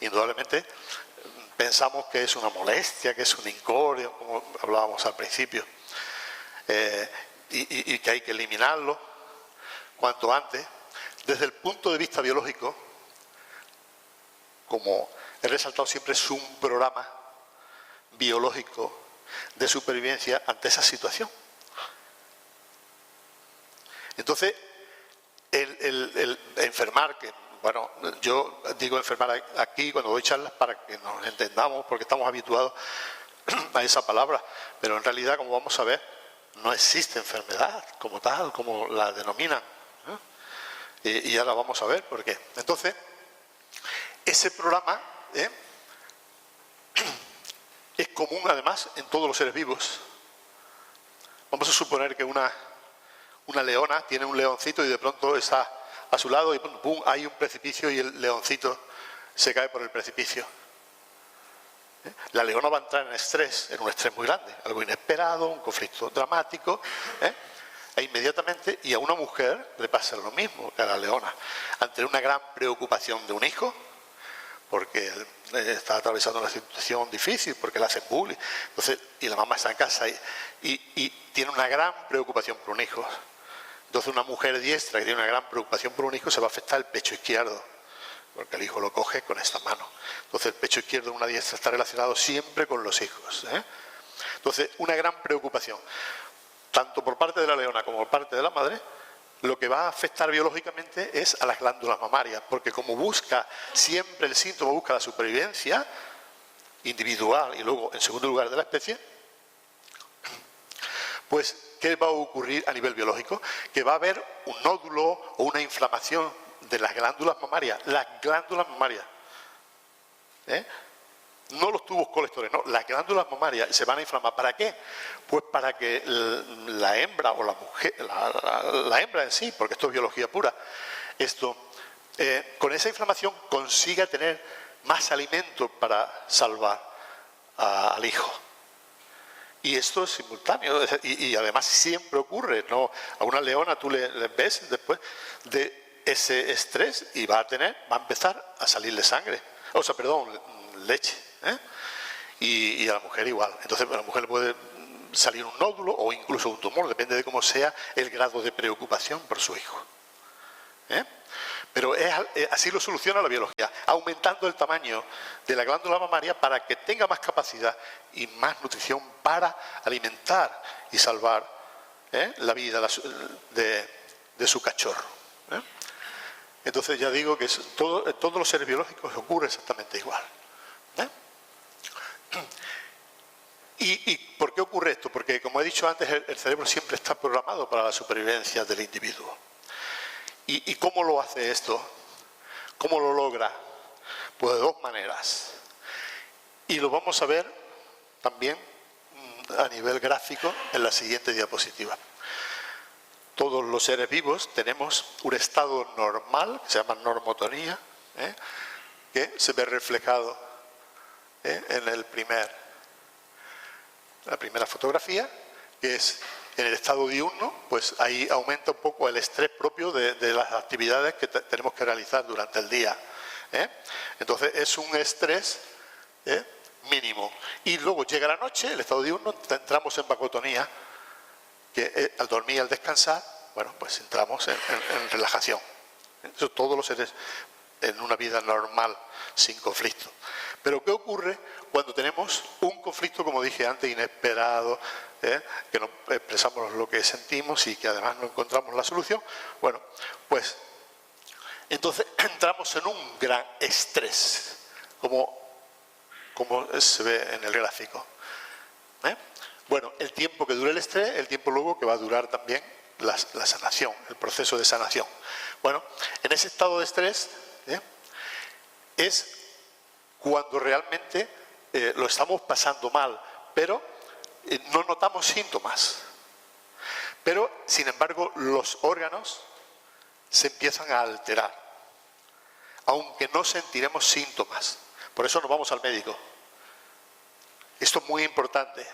[SPEAKER 2] indudablemente pensamos que es una molestia, que es un incordio, como hablábamos al principio, y que hay que eliminarlo cuanto antes. Desde el punto de vista biológico, como he resaltado siempre, es un programa biológico de supervivencia ante esa situación. Entonces, el enfermar, que bueno, yo digo enfermar aquí cuando doy charlas para que nos entendamos, porque estamos habituados a esa palabra, pero en realidad, como vamos a ver, no existe enfermedad como tal, como la denominan, ¿no? Y ahora vamos a ver por qué. Entonces, ese programa es común además en todos los seres vivos. Vamos a suponer que una leona tiene un leoncito y de pronto está a su lado y pum, hay un precipicio y el leoncito se cae por el precipicio. La leona va a entrar en estrés, en un estrés muy grande, algo inesperado, un conflicto dramático, e inmediatamente, y a una mujer le pasa lo mismo que a la leona, ante una gran preocupación de un hijo, porque está atravesando una situación difícil, porque le hacen bullying, entonces, y la mamá está en casa y tiene una gran preocupación por un hijo. Entonces una mujer diestra que tiene una gran preocupación por un hijo se va a afectar el pecho izquierdo, porque el hijo lo coge con esta mano. Entonces el pecho izquierdo de una diestra está relacionado siempre con los hijos. Entonces una gran preocupación, tanto por parte de la leona como por parte de la madre, lo que va a afectar biológicamente es a las glándulas mamarias, porque como busca siempre el síntoma, busca la supervivencia individual y luego en segundo lugar de la especie, pues ¿qué va a ocurrir a nivel biológico? Que va a haber un nódulo o una inflamación de las glándulas mamarias. Las glándulas mamarias. No los tubos colectores, no. Las glándulas mamarias se van a inflamar. ¿Para qué? Pues para que la hembra o la mujer, la hembra en sí, porque esto es biología pura, con esa inflamación consiga tener más alimento para salvar al hijo. Y esto es simultáneo, y además siempre ocurre, ¿no? A una leona tú le ves después de ese estrés y va a empezar a salirle sangre, leche, y a la mujer igual. Entonces a la mujer le puede salir un nódulo o incluso un tumor, depende de cómo sea el grado de preocupación por su hijo. Pero así lo soluciona la biología, aumentando el tamaño de la glándula mamaria para que tenga más capacidad y más nutrición para alimentar y salvar la vida de su cachorro. Entonces ya digo que todos los seres biológicos ocurre exactamente igual. ¿Y por qué ocurre esto? Porque, como he dicho antes, el cerebro siempre está programado para la supervivencia del individuo. ¿Y cómo lo hace esto? ¿Cómo lo logra? Pues de dos maneras. Y lo vamos a ver también a nivel gráfico en la siguiente diapositiva. Todos los seres vivos tenemos un estado normal, que se llama normotonía, que se ve reflejado en la primera fotografía, que es en el estado diurno, pues ahí aumenta un poco el estrés propio de las actividades que tenemos que realizar durante el día. Entonces es un estrés mínimo. Y luego llega la noche, el estado diurno, entramos en vagotonía, que al dormir y al descansar, bueno, pues entramos en relajación. Eso todos los seres en una vida normal, sin conflicto. Pero ¿qué ocurre cuando tenemos un conflicto, como dije antes, inesperado, que no expresamos lo que sentimos y que además no encontramos la solución? Bueno, pues entonces entramos en un gran estrés, como se ve en el gráfico. Bueno, el tiempo que dure el estrés, el tiempo luego que va a durar también la sanación, el proceso de sanación. Bueno, en ese estado de estrés es cuando realmente lo estamos pasando mal, pero no notamos síntomas. Pero, sin embargo, los órganos se empiezan a alterar, aunque no sentiremos síntomas. Por eso nos vamos al médico. Esto es muy importante,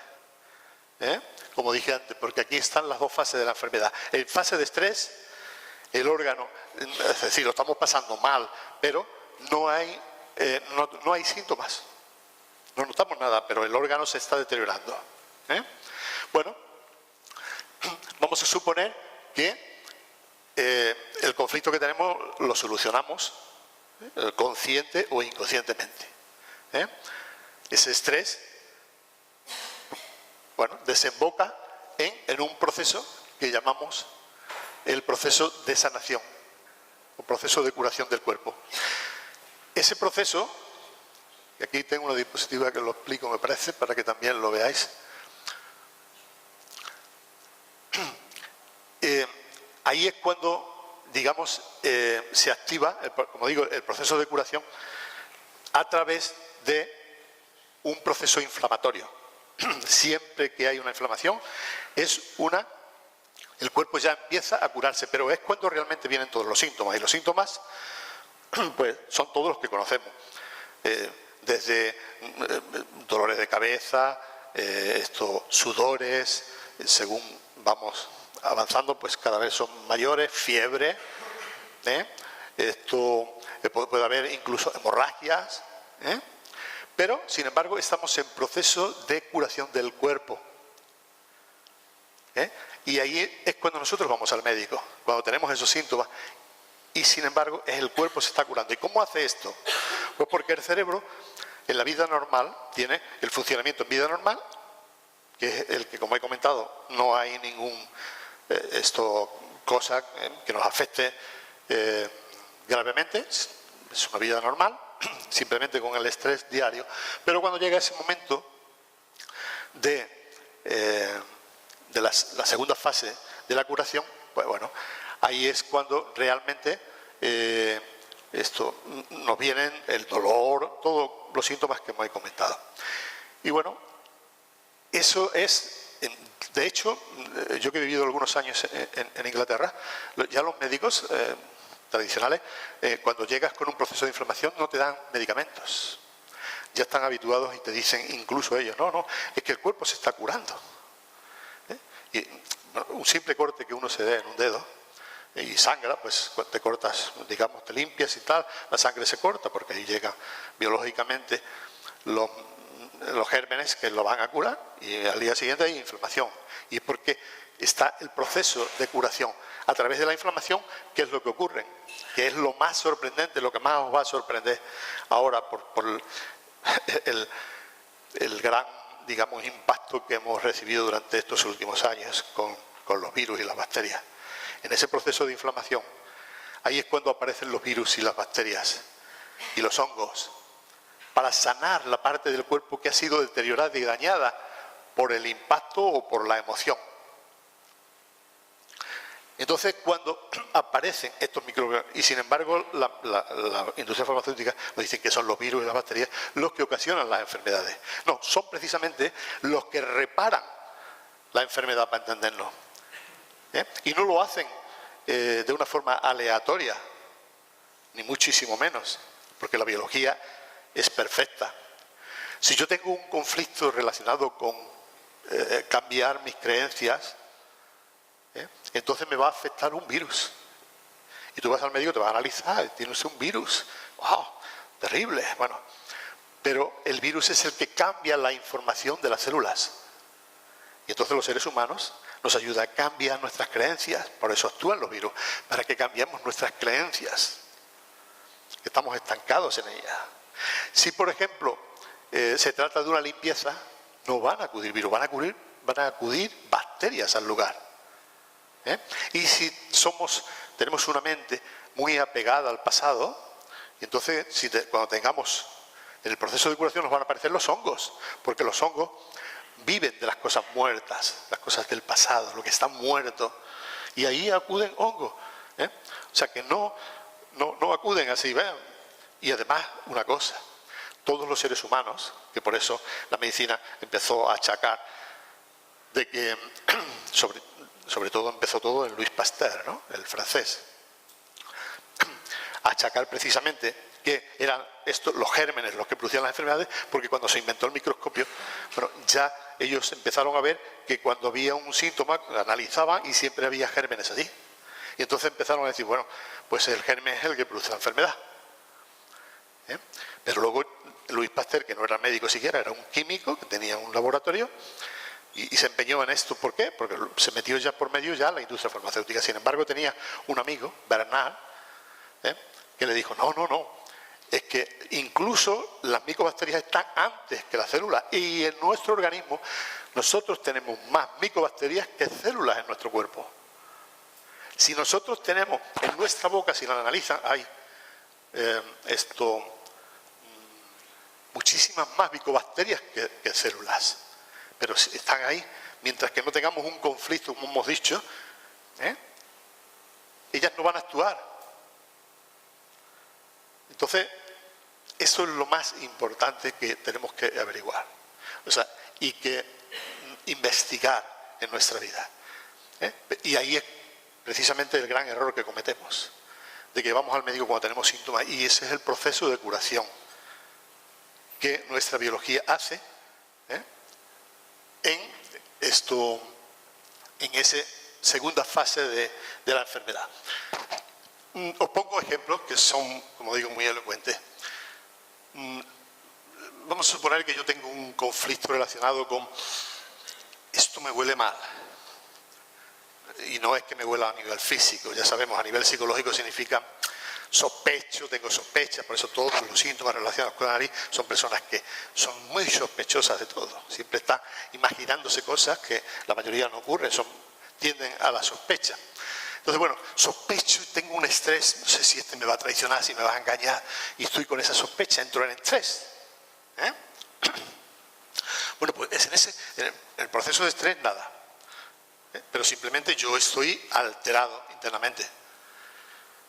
[SPEAKER 2] como dije antes, porque aquí están las dos fases de la enfermedad. En fase de estrés, el órgano, es decir, lo estamos pasando mal, pero no hay síntomas. No notamos nada, pero el órgano se está deteriorando. Bueno, vamos a suponer que el conflicto que tenemos lo solucionamos consciente o inconscientemente. Ese estrés, bueno, desemboca en un proceso que llamamos el proceso de sanación, o proceso de curación del cuerpo. Ese proceso, y aquí tengo una diapositiva que lo explico, me parece, para que también lo veáis. Ahí es cuando, digamos, se activa, como digo, el proceso de curación a través de un proceso inflamatorio. Siempre que hay una inflamación, el cuerpo ya empieza a curarse, pero es cuando realmente vienen todos los síntomas. Y los síntomas, pues, son todos los que conocemos. Desde dolores de cabeza, sudores, según vamos avanzando, pues cada vez son mayores, fiebre, puede haber incluso hemorragias, pero sin embargo estamos en proceso de curación del cuerpo. Y ahí es cuando nosotros vamos al médico, cuando tenemos esos síntomas, y sin embargo el cuerpo se está curando. ¿Y cómo hace esto? Pues porque el cerebro en la vida normal tiene el funcionamiento en vida normal, que es el que, como he comentado, no hay ningún cosa que nos afecte gravemente, es una vida normal, simplemente con el estrés diario. Pero cuando llega ese momento de la segunda fase de la curación, pues bueno, ahí es cuando realmente nos vienen el dolor, todos los síntomas que hemos comentado. Y bueno, eso es, de hecho, yo que he vivido algunos años en Inglaterra, ya los médicos tradicionales, cuando llegas con un proceso de inflamación no te dan medicamentos. Ya están habituados y te dicen, incluso ellos, no, es que el cuerpo se está curando. Y bueno, un simple corte que uno se dé en un dedo y sangra, pues cuando te cortas, digamos, te limpias y tal, la sangre se corta porque ahí llegan biológicamente los gérmenes que lo van a curar, y al día siguiente hay inflamación. Y es porque está el proceso de curación a través de la inflamación, que es lo que ocurre, que es lo más sorprendente, lo que más os va a sorprender ahora por el gran, digamos, impacto que hemos recibido durante estos últimos años con los virus y las bacterias. En ese proceso de inflamación, ahí es cuando aparecen los virus y las bacterias y los hongos, para sanar la parte del cuerpo que ha sido deteriorada y dañada por el impacto o por la emoción. Entonces, cuando aparecen estos microorganismos, y sin embargo la industria farmacéutica nos dice que son los virus y las bacterias los que ocasionan las enfermedades. No, son precisamente los que reparan la enfermedad, para entendernos. Y no lo hacen de una forma aleatoria, ni muchísimo menos, porque la biología es perfecta. Si yo tengo un conflicto relacionado con cambiar mis creencias, entonces me va a afectar un virus. Y tú vas al médico, te va a analizar, tienes un virus. ¡Wow! Terrible. Bueno, pero el virus es el que cambia la información de las células. Y entonces los seres humanos nos ayuda a cambiar nuestras creencias. Por eso actúan los virus, para que cambiemos nuestras creencias. Estamos estancados en ellas. Si, por ejemplo, se trata de una limpieza, no van a acudir virus, van a acudir bacterias al lugar. Y si tenemos una mente muy apegada al pasado, y entonces cuando tengamos en el proceso de curación nos van a aparecer los hongos, porque los hongos viven de las cosas muertas, las cosas del pasado, lo que está muerto, y ahí acuden hongos. O sea que no acuden así, vean. Y además, una cosa, todos los seres humanos, que por eso la medicina empezó a achacar de que, sobre todo empezó todo en Louis Pasteur, ¿no?, el francés, a achacar precisamente que eran los gérmenes los que producían las enfermedades, porque cuando se inventó el microscopio, bueno, ya ellos empezaron a ver que cuando había un síntoma, analizaban y siempre había gérmenes allí. Y entonces empezaron a decir, bueno, pues el germen es el que produce la enfermedad. Pero luego Louis Pasteur, que no era médico siquiera, era un químico que tenía un laboratorio, y se empeñó en esto. ¿Por qué? Porque se metió ya por medio ya la industria farmacéutica. Sin embargo, tenía un amigo, Bernard, que le dijo, no, es que incluso las micobacterias están antes que las células, y en nuestro organismo nosotros tenemos más micobacterias que células en nuestro cuerpo. Si nosotros tenemos en nuestra boca, si la analizan, hay muchísimas más micobacterias que células, pero están ahí. Mientras que no tengamos un conflicto, como hemos dicho, ellas no van a actuar. Entonces, eso es lo más importante que tenemos que averiguar, y que investigar en nuestra vida. Y ahí es precisamente el gran error que cometemos, de que vamos al médico cuando tenemos síntomas, y ese es el proceso de curación que nuestra biología hace en esa segunda fase de la enfermedad. Os pongo ejemplos que son, como digo, muy elocuentes. Vamos a suponer que yo tengo un conflicto relacionado con esto me huele mal. Y no es que me huela a nivel físico, ya sabemos, a nivel psicológico significa sospecho, tengo sospechas, por eso todos los síntomas relacionados con la nariz son personas que son muy sospechosas de todo. Siempre están imaginándose cosas que la mayoría no ocurren, tienden a la sospecha. Entonces, bueno, sospecho y tengo un estrés, no sé si este me va a traicionar, si me va a engañar, y estoy con esa sospecha, entro en estrés. Bueno, pues en el proceso de estrés nada, pero simplemente yo estoy alterado internamente.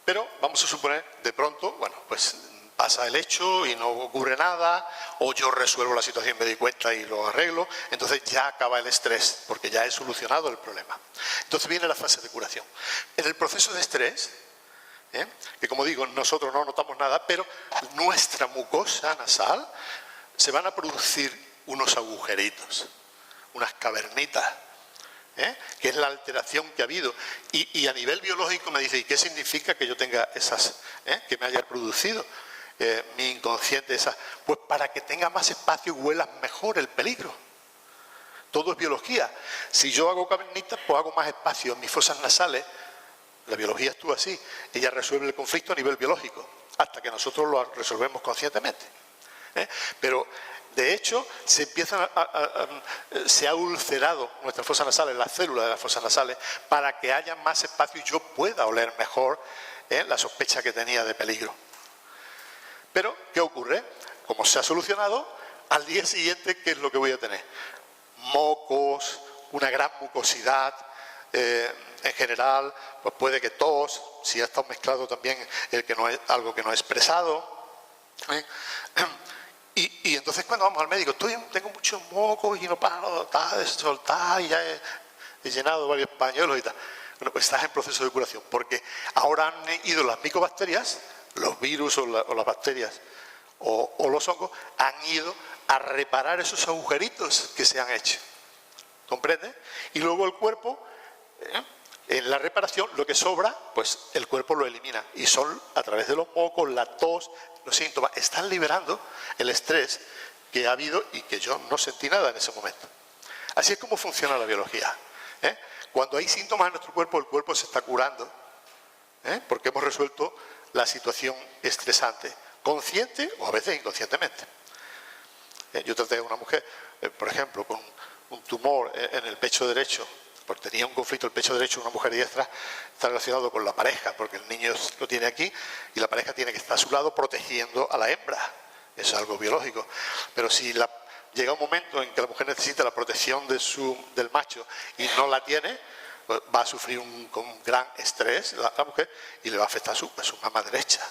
[SPEAKER 2] Pero vamos a suponer, de pronto, bueno, pues pasa el hecho y no ocurre nada, o yo resuelvo la situación, me doy cuenta y lo arreglo, entonces ya acaba el estrés, porque ya he solucionado el problema. Entonces viene la fase de curación. En el proceso de estrés, que como digo, nosotros no notamos nada, pero nuestra mucosa nasal se van a producir unos agujeritos, unas cavernitas, que es la alteración que ha habido. Y a nivel biológico me dice, ¿y qué significa que yo tenga esas, que me haya producido mi inconsciente esas? Pues para que tenga más espacio y huela mejor el peligro. Todo es biología. Si yo hago cavernitas, pues hago más espacio en mis fosas nasales. La biología actúa así. Ella resuelve el conflicto a nivel biológico, hasta que nosotros lo resolvemos conscientemente. Pero de hecho, se ha ulcerado nuestras fosas nasales, las células de las fosas nasales, para que haya más espacio y yo pueda oler mejor la sospecha que tenía de peligro. Pero, ¿qué ocurre? Como se ha solucionado, al día siguiente, ¿qué es lo que voy a tener? Mocos, una gran mucosidad, en general, pues puede que tos, si ha estado mezclado también algo que no es expresado. Y entonces cuando vamos al médico, tengo muchos mocos y no paro de soltar y ya he llenado varios pañuelos y tal. Bueno, pues estás en proceso de curación, porque ahora han ido las micobacterias, los virus o las bacterias o los hongos, han ido a reparar esos agujeritos que se han hecho. ¿Comprende? Y luego el cuerpo, en la reparación, lo que sobra, pues el cuerpo lo elimina. Y son a través de los mocos, la tos, los síntomas, están liberando el estrés que ha habido y que yo no sentí nada en ese momento. Así es como funciona la biología. Cuando hay síntomas en nuestro cuerpo, el cuerpo se está curando, porque hemos resuelto la situación estresante, consciente o a veces inconscientemente. Yo traté a una mujer, por ejemplo, con un tumor en el pecho derecho, porque tenía un conflicto el pecho derecho, una mujer diestra, está relacionado con la pareja, porque el niño lo tiene aquí y la pareja tiene que estar a su lado protegiendo a la hembra. Es algo biológico. Pero si llega un momento en que la mujer necesita la protección del macho y no la tiene, pues va a sufrir un gran estrés la mujer y le va a afectar a su mama derecha.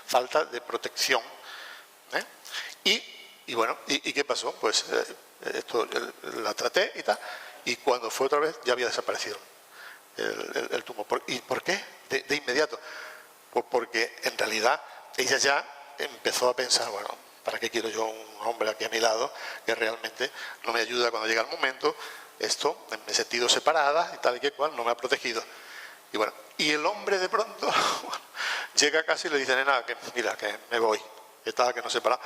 [SPEAKER 2] Falta de protección. Y bueno, ¿y qué pasó? Pues esto la traté y tal. Y cuando fue otra vez ya había desaparecido el tumor. ¿Y por qué? De inmediato. Pues porque en realidad ella ya empezó a pensar, bueno, ¿para qué quiero yo un hombre aquí a mi lado que realmente no me ayuda cuando llega el momento? Esto, me he sentido separada y tal y que cual, no me ha protegido. Y bueno, y el hombre de pronto llega a casa y le dice, nena, que mira, que me voy, que estaba que no separado.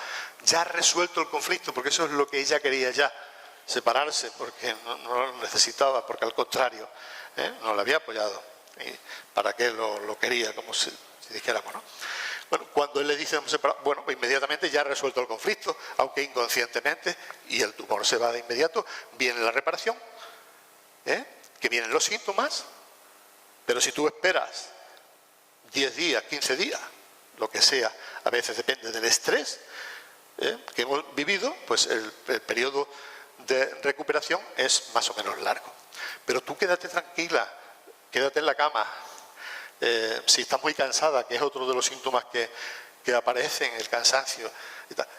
[SPEAKER 2] Ya ha resuelto el conflicto, porque eso es lo que ella quería ya. separarse porque no lo necesitaba, porque al contrario, no le había apoyado. ¿Y para qué lo quería? Como si dijéramos, ¿no? Bueno, cuando él le dice, bueno, pues inmediatamente ya ha resuelto el conflicto, aunque inconscientemente, y el tumor se va de inmediato, viene la reparación, que vienen los síntomas, pero si tú esperas 10 días, 15 días, lo que sea, a veces depende del estrés que hemos vivido, pues el periodo de recuperación es más o menos largo. Pero tú quédate tranquila, quédate en la cama. Si estás muy cansada, que es otro de los síntomas que aparecen, el cansancio,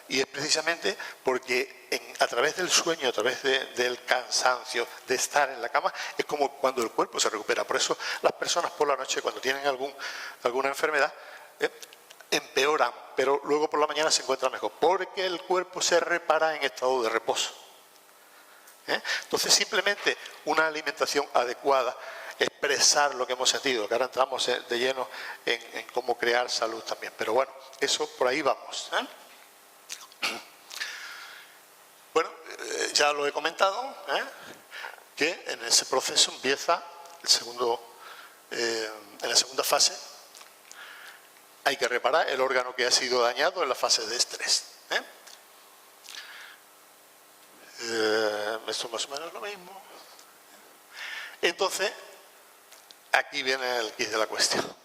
[SPEAKER 2] y es precisamente porque a través del sueño, a través del cansancio, de estar en la cama, es como cuando el cuerpo se recupera. Por eso las personas por la noche, cuando tienen alguna enfermedad, empeoran, pero luego por la mañana se encuentran mejor, porque el cuerpo se repara en estado de reposo. Entonces simplemente una alimentación adecuada, expresar lo que hemos sentido, que ahora entramos de lleno en cómo crear salud también, pero bueno, eso por ahí vamos. Bueno, ya lo he comentado, que en ese proceso empieza en la segunda fase, hay que reparar el órgano que ha sido dañado en la fase de estrés. Esto es más o menos lo mismo. Entonces, aquí viene el quid de la cuestión.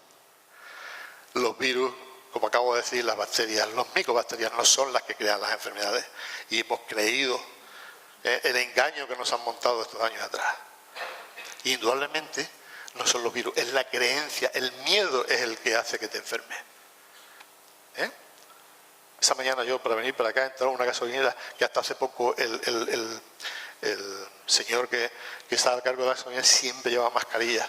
[SPEAKER 2] Los virus, como acabo de decir, las bacterias, los micobacterias no son las que crean las enfermedades. Y hemos creído el engaño que nos han montado estos años atrás. Indudablemente no son los virus, es la creencia, el miedo es el que hace que te enfermes. Esa mañana yo, para venir para acá, he entrado a una gasolinera que hasta hace poco el señor que estaba a cargo de la gasolinera siempre llevaba mascarilla.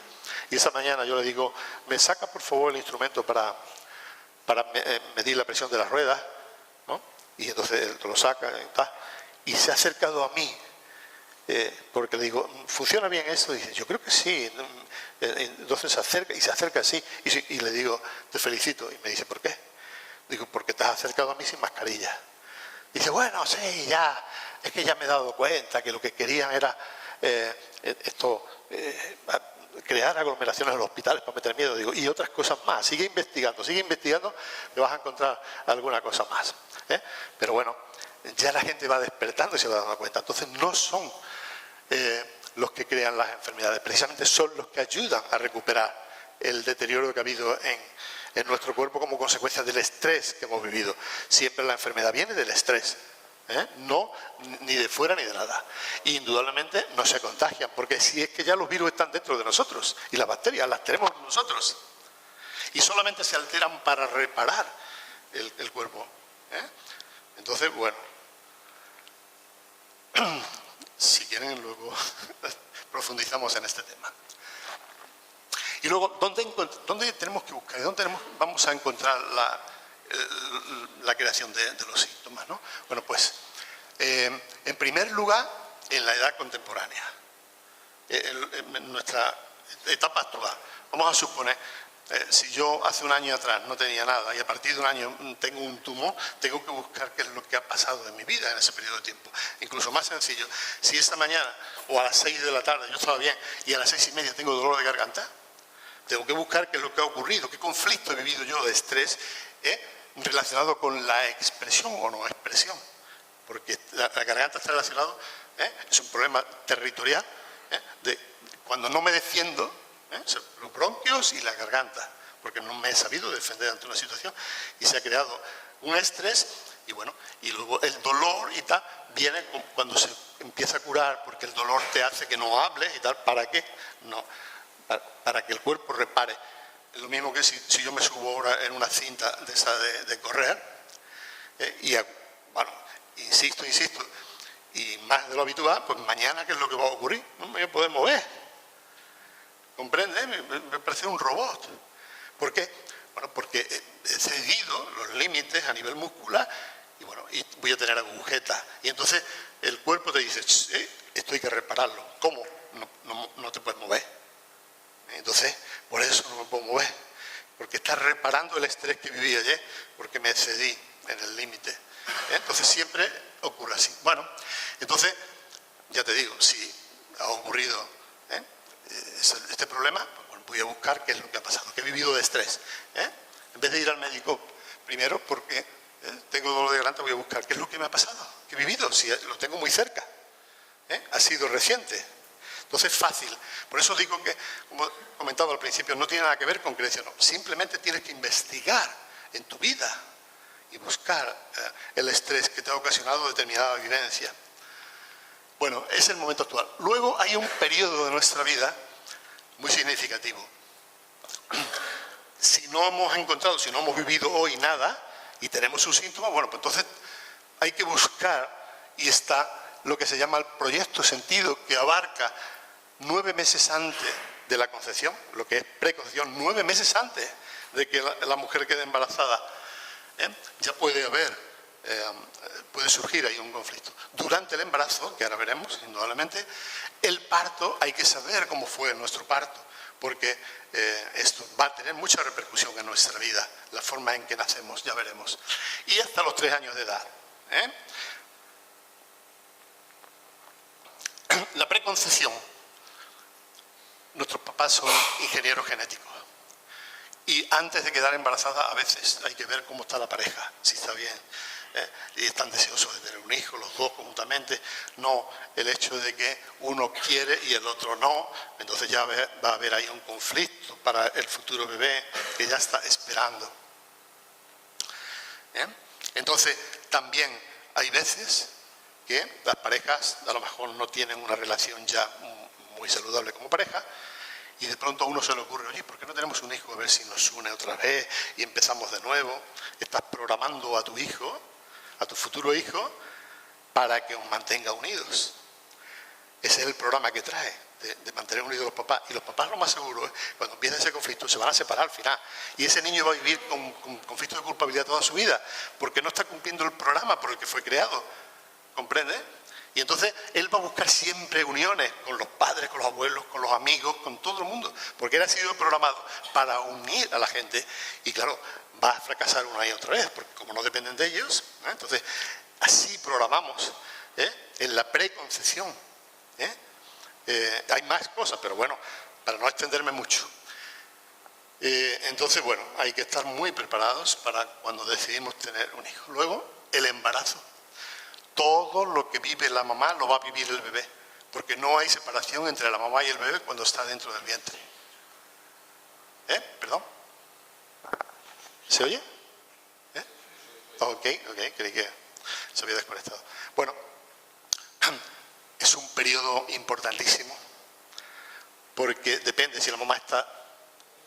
[SPEAKER 2] Y esa mañana yo le digo, me saca por favor el instrumento para medir la presión de las ruedas, ¿no? Y entonces él lo saca y se ha acercado a mí, porque le digo, ¿funciona bien eso? Y dice, yo creo que sí. Entonces se acerca así, y le digo, te felicito. Y me dice, ¿por qué? Digo, porque te has acercado a mí sin mascarilla. Dice, bueno, sí, ya, es que ya me he dado cuenta que lo que querían era crear aglomeraciones en los hospitales para meter miedo. Digo, y otras cosas más. Sigue investigando, que vas a encontrar alguna cosa más. Pero bueno, ya la gente va despertando y se va dando cuenta. Entonces no son los que crean las enfermedades, precisamente son los que ayudan a recuperar el deterioro que ha habido en nuestro cuerpo como consecuencia del estrés que hemos vivido. Siempre la enfermedad viene del estrés, no ni de fuera ni de nada. Y indudablemente no se contagian, porque si es que ya los virus están dentro de nosotros y las bacterias las tenemos nosotros y solamente se alteran para reparar el cuerpo. Entonces, bueno, si quieren luego profundizamos en este tema. Y luego, ¿dónde tenemos que buscar? ¿Dónde vamos a encontrar la creación de los síntomas, ¿no? Bueno, pues, en primer lugar, en la edad contemporánea, en nuestra etapa actual. Vamos a suponer, si yo hace un año atrás no tenía nada y a partir de un año tengo un tumor, tengo que buscar qué es lo que ha pasado en mi vida en ese periodo de tiempo. Incluso más sencillo, si esta mañana o a las 6 de la tarde yo estaba bien y a las 6:30 tengo dolor de garganta, tengo que buscar qué es lo que ha ocurrido, qué conflicto he vivido yo de estrés relacionado con la expresión o no expresión. Porque la garganta está relacionado, es un problema territorial, de cuando no me defiendo, los bronquios y la garganta, porque no me he sabido defender ante una situación y se ha creado un estrés y bueno, y luego el dolor y tal viene cuando se empieza a curar, porque el dolor te hace que no hables y tal. ¿Para qué? No. Para que el cuerpo repare. Es lo mismo que si yo me subo ahora en una cinta de esa de correr y bueno, insisto y más de lo habitual, pues mañana ¿qué es lo que va a ocurrir? No me voy a poder mover. ¿Comprende? Me parece un robot. ¿Por qué? Bueno, porque he cedido los límites a nivel muscular y bueno, y voy a tener agujetas. Y entonces el cuerpo te dice, esto hay que repararlo. ¿Cómo? No te puedes mover. Entonces, por eso no me puedo mover, porque está reparando el estrés que viví ayer, porque me excedí en el límite. Entonces siempre ocurre así. Bueno, entonces ya te digo, si ha ocurrido este problema, pues voy a buscar qué es lo que ha pasado, qué he vivido de estrés. En vez de ir al médico primero porque tengo dolor de garganta, voy a buscar qué es lo que me ha pasado, qué he vivido, si lo tengo muy cerca. Ha sido reciente. Entonces es fácil. Por eso digo que, como he comentado al principio, no tiene nada que ver con creencia, no. Simplemente tienes que investigar en tu vida y buscar el estrés que te ha ocasionado determinada vivencia. Bueno, es el momento actual. Luego hay un periodo de nuestra vida muy significativo. Si no hemos encontrado, si no hemos vivido hoy nada y tenemos un síntoma, bueno, pues entonces hay que buscar, y está lo que se llama el proyecto sentido, que abarca 9 meses antes de la concepción, lo que es preconcepción, 9 meses antes de que la mujer quede embarazada, ya puede surgir ahí un conflicto. Durante el embarazo, que ahora veremos, indudablemente, el parto, hay que saber cómo fue nuestro parto, porque esto va a tener mucha repercusión en nuestra vida, la forma en que nacemos, ya veremos. Y hasta los 3 años de edad. La preconcepción. Nuestros papás son ingenieros genéticos. Y antes de quedar embarazada, a veces hay que ver cómo está la pareja, si está bien. Y están deseosos de tener un hijo, los dos conjuntamente. No el hecho de que uno quiere y el otro no. Entonces ya va a haber ahí un conflicto para el futuro bebé que ya está esperando. Entonces también hay veces que las parejas a lo mejor no tienen una relación ya muy saludable como pareja, y de pronto a uno se le ocurre, oye, ¿por qué no tenemos un hijo? A ver si nos une otra vez y empezamos de nuevo. Estás programando a tu hijo, a tu futuro hijo, para que os mantenga unidos. Ese es el programa que trae, de mantener unidos los papás. Y los papás, lo más seguro, cuando empieza ese conflicto, se van a separar al final. Y ese niño va a vivir con conflicto de culpabilidad toda su vida, porque no está cumpliendo el programa por el que fue creado. ¿Comprende? Y entonces él va a buscar siempre uniones con los padres, con los abuelos, con los amigos, con todo el mundo, porque él ha sido programado para unir a la gente. Y claro, va a fracasar una y otra vez, porque como no dependen de ellos, entonces así programamos en la preconcepción. Hay más cosas, pero bueno, para no extenderme mucho. Entonces, bueno, hay que estar muy preparados para cuando decidimos tener un hijo. Luego, el embarazo. Todo lo que vive la mamá lo va a vivir el bebé, porque no hay separación entre la mamá y el bebé cuando está dentro del vientre. ¿Perdón? ¿Se oye? Ok, creí que se había desconectado. Bueno, es un periodo importantísimo, porque depende, si la mamá está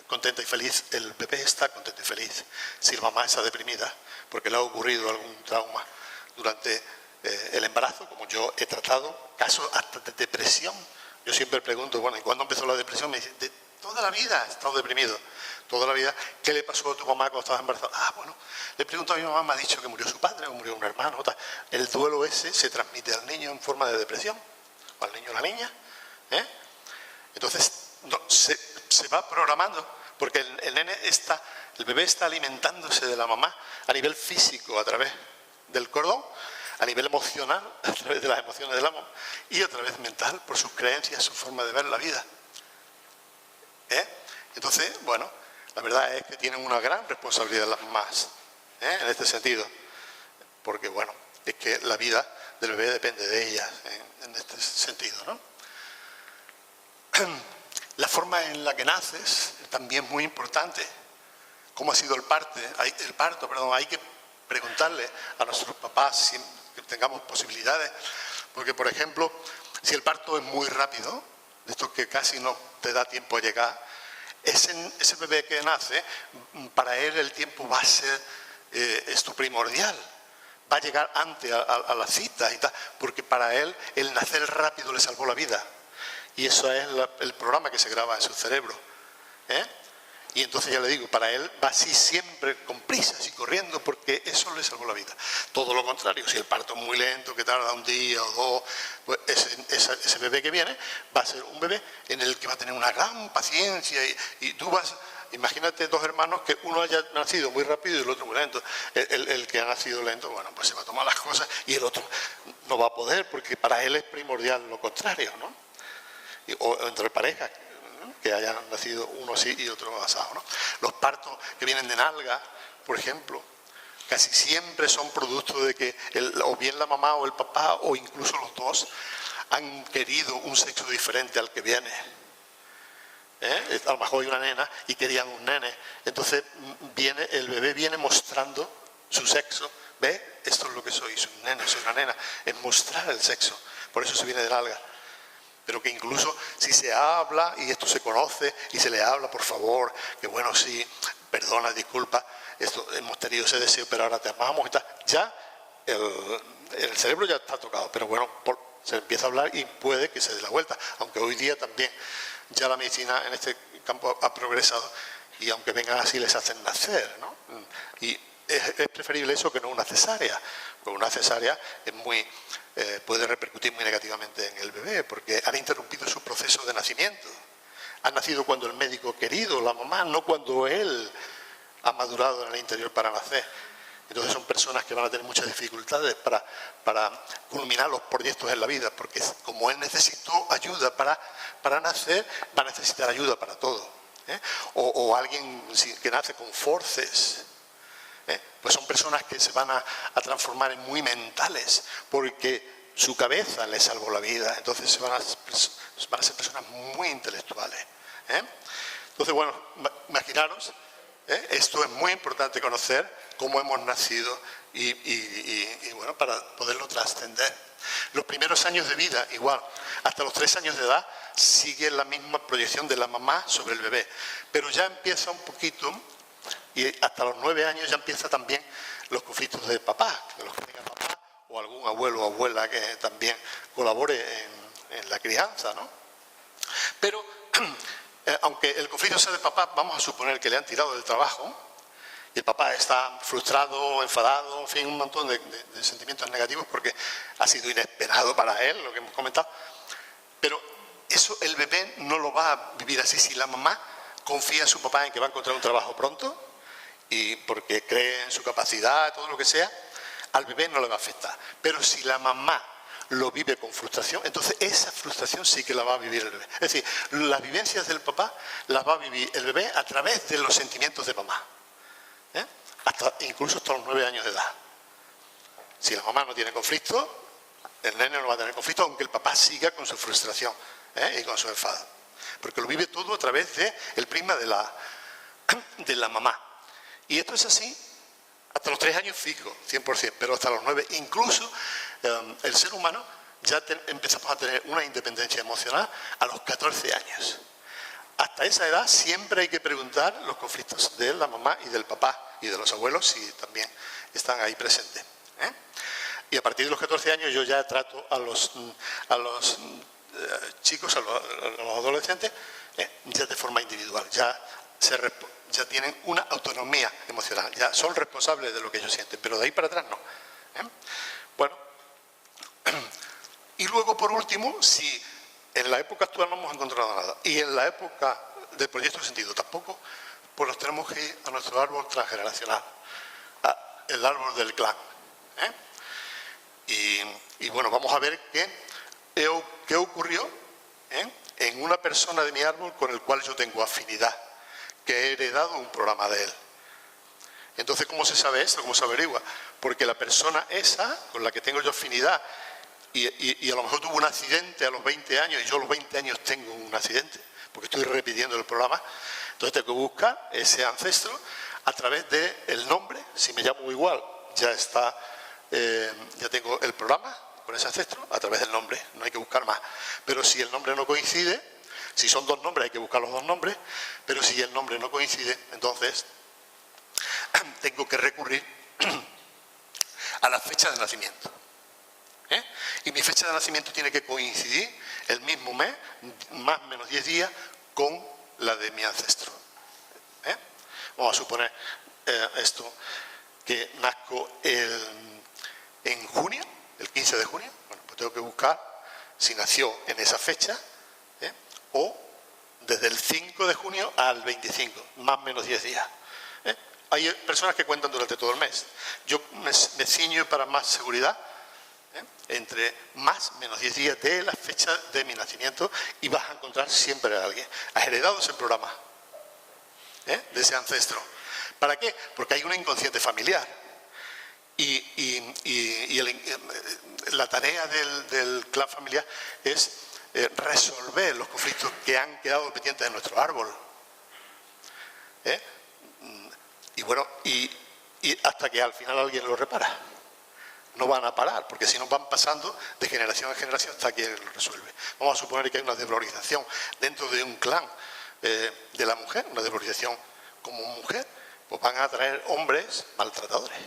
[SPEAKER 2] contenta y feliz, el bebé está contento y feliz. Si la mamá está deprimida, porque le ha ocurrido algún trauma durante el embarazo, como yo he tratado, casos hasta de depresión. Yo siempre pregunto, bueno, ¿y cuándo empezó la depresión? Me dicen, de toda la vida he estado deprimido, toda la vida. ¿Qué le pasó a tu mamá cuando estabas embarazada? Ah, bueno, le pregunto a mi mamá, me ha dicho que murió su padre o murió un hermano. Tal. El duelo ese se transmite al niño en forma de depresión, o al niño o la niña. Entonces, se va programando, porque el bebé está alimentándose de la mamá a nivel físico, a través del cordón, a nivel emocional, a través de las emociones del amo, y a través mental, por sus creencias, su forma de ver la vida. Entonces, bueno, la verdad es que tienen una gran responsabilidad las mamás, en este sentido, porque, bueno, es que la vida del bebé depende de ellas, en este sentido, ¿no? La forma en la que naces también es muy importante. ¿Cómo ha sido el parto? Hay que preguntarle a nuestros papás si que tengamos posibilidades, porque por ejemplo, si el parto es muy rápido, de estos que casi no te da tiempo a llegar, ese bebé que nace, para él el tiempo va a ser esto primordial, va a llegar antes a la cita y tal, porque para él el nacer rápido le salvó la vida, y eso es el programa que se graba en su cerebro. Y entonces ya le digo, para él va así siempre con prisas y corriendo, porque eso le salvó la vida. Todo lo contrario, si el parto es muy lento, que tarda un día o dos, pues ese bebé que viene va a ser un bebé en el que va a tener una gran paciencia y tú vas imagínate dos hermanos que uno haya nacido muy rápido y el otro muy lento. El que ha nacido lento, bueno, pues se va a tomar las cosas y el otro no va a poder porque para él es primordial lo contrario, ¿no? O entre parejas, ¿no? Que hayan nacido uno así y otro asado, ¿no? Los partos que vienen de nalga, por ejemplo, casi siempre son producto de que o bien la mamá o el papá o incluso los dos han querido un sexo diferente al que viene. A lo mejor hay una nena y querían un nene. Entonces el bebé viene mostrando su sexo. ¿Ve? Esto es lo que soy un nene, soy una nena. Es mostrar el sexo. Por eso se viene de nalga. Pero que incluso si se habla y esto se conoce y se le habla, por favor, que bueno, sí, perdona, disculpa, hemos tenido ese deseo, pero ahora te amamos y tal. Ya el cerebro ya está tocado, pero bueno, se empieza a hablar y puede que se dé la vuelta. Aunque hoy día también ya la medicina en este campo ha progresado y aunque vengan así les hacen nacer, ¿no? Y es preferible eso que no una cesárea. Porque una cesárea puede repercutir muy negativamente en el bebé porque han interrumpido su proceso de nacimiento. Han nacido cuando el médico ha querido, la mamá, no cuando él ha madurado en el interior para nacer. Entonces son personas que van a tener muchas dificultades para culminar los proyectos en la vida, porque como él necesitó ayuda para nacer, va a necesitar ayuda para todo. O alguien que nace con forces, pues son personas que se van a transformar en muy mentales, porque su cabeza les salvó la vida, entonces van a ser personas muy intelectuales. Entonces, bueno, imaginaros, esto es muy importante conocer cómo hemos nacido y bueno, para poderlo trascender. Los primeros años de vida, igual, hasta los 3 años de edad, sigue la misma proyección de la mamá sobre el bebé, pero ya empieza un poquito, y hasta los 9 años ya empieza también los conflictos de papá, de los que tenga papá o algún abuelo o abuela que también colabore en la crianza, ¿no? Pero aunque el conflicto sea de papá, vamos a suponer que le han tirado del trabajo y el papá está frustrado, enfadado, en fin, un montón de sentimientos negativos porque ha sido inesperado para él, lo que hemos comentado. Pero eso el bebé no lo va a vivir así. Si la mamá confía en su papá en que va a encontrar un trabajo pronto y porque cree en su capacidad, todo lo que sea, al bebé no le va a afectar. Pero si la mamá lo vive con frustración, entonces esa frustración sí que la va a vivir el bebé. Es decir, las vivencias del papá las va a vivir el bebé a través de los sentimientos de mamá. Incluso hasta los 9 años de edad. Si la mamá no tiene conflicto, el nene no va a tener conflicto, aunque el papá siga con su frustración y con su enfado. Porque lo vive todo a través del prisma de la mamá. Y esto es así hasta los 3 años fijo, 100%, pero hasta los 9, incluso el ser humano ya empezamos a tener una independencia emocional a los 14 años. Hasta esa edad siempre hay que preguntar los conflictos de la mamá y del papá y de los abuelos si también están ahí presentes. Y a partir de los 14 años yo ya trato a los chicos, a los adolescentes, ya de forma individual, ya tienen una autonomía emocional, ya son responsables de lo que ellos sienten, pero de ahí para atrás no. Bueno, y luego por último, si en la época actual no hemos encontrado nada y en la época del proyecto de sentido tampoco, pues nos tenemos que ir a nuestro árbol transgeneracional, el árbol del clan. Y bueno, vamos a ver qué ocurrió en una persona de mi árbol con el cual yo tengo afinidad, que he heredado un programa de él. Entonces, ¿cómo se sabe esto? ¿Cómo se averigua? Porque la persona esa, con la que tengo yo afinidad, y a lo mejor tuvo un accidente a los 20 años, y yo a los 20 años tengo un accidente, porque estoy repitiendo el programa, entonces tengo que buscar ese ancestro a través del nombre. Si me llamo igual, ya tengo el programa con ese ancestro a través del nombre, no hay que buscar más. Pero si el nombre no coincide, si son 2 nombres hay que buscar los 2 nombres, pero si el nombre no coincide, entonces tengo que recurrir a la fecha de nacimiento. Y mi fecha de nacimiento tiene que coincidir el mismo mes, más o menos 10 días, con la de mi ancestro. Vamos a suponer esto, que nazco en junio, el 15 de junio. Bueno, pues tengo que buscar si nació en esa fecha o desde el 5 de junio al 25, más o menos 10 días. Hay personas que cuentan durante todo el mes. Yo me ciño para más seguridad entre más o menos 10 días de la fecha de mi nacimiento y vas a encontrar siempre a alguien. Has heredado ese programa de ese ancestro. ¿Para qué? Porque hay una inconsciente familiar. La tarea del clan familiar es resolver los conflictos que han quedado pendientes en nuestro árbol. Y bueno, y hasta que al final alguien lo repara. No van a parar, porque si no van pasando de generación en generación hasta que lo resuelve. Vamos a suponer que hay una desvalorización dentro de un clan de la mujer, una desvalorización como mujer, pues van a traer hombres maltratadores.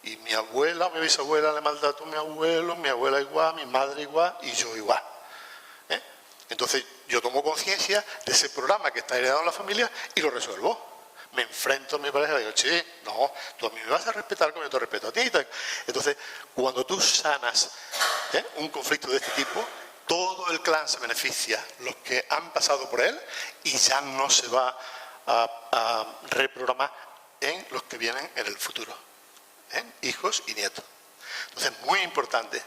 [SPEAKER 2] Y mi abuela, mi bisabuela le maltrató a mi abuelo, mi abuela igual, mi madre igual y yo igual. Entonces yo tomo conciencia de ese programa que está heredado en la familia y lo resuelvo. Me enfrento a mi pareja y digo, che, no, tú a mí me vas a respetar como yo te respeto a ti. Entonces, cuando tú sanas un conflicto de este tipo, todo el clan se beneficia, los que han pasado por él, y ya no se va a reprogramar en los que vienen en el futuro, hijos y nietos. Entonces, muy importante,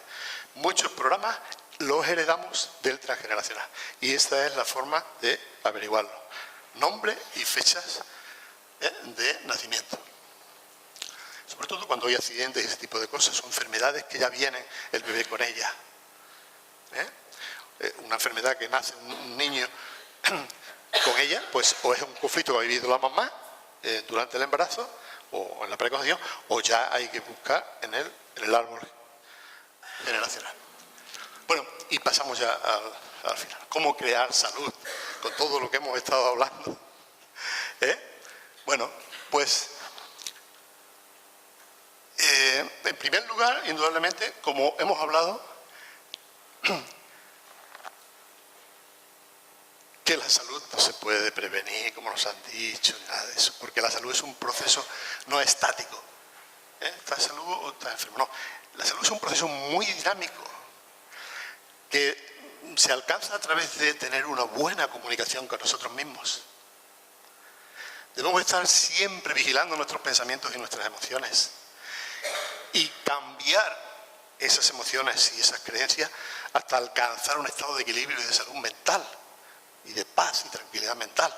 [SPEAKER 2] muchos programas los heredamos del transgeneracional, y esta es la forma de averiguarlo. Nombre y fechas de nacimiento. Sobre todo cuando hay accidentes y ese tipo de cosas, son enfermedades que ya viene el bebé con ella. Una enfermedad que nace un niño con ella, pues o es un conflicto que ha vivido la mamá durante el embarazo o en la preconcepción, o ya hay que buscar en el árbol generacional. Bueno, y pasamos ya al final. ¿Cómo crear salud? Con todo lo que hemos estado hablando. Bueno, pues en primer lugar, indudablemente, como hemos hablado, que la salud no se puede prevenir, como nos han dicho, nada de eso, porque la salud es un proceso no estático. ¿Estás salud o estás enfermo? No, la salud es un proceso muy dinámico que se alcanza a través de tener una buena comunicación con nosotros mismos. Debemos estar siempre vigilando nuestros pensamientos y nuestras emociones y cambiar esas emociones y esas creencias hasta alcanzar un estado de equilibrio y de salud mental y de paz y tranquilidad mental.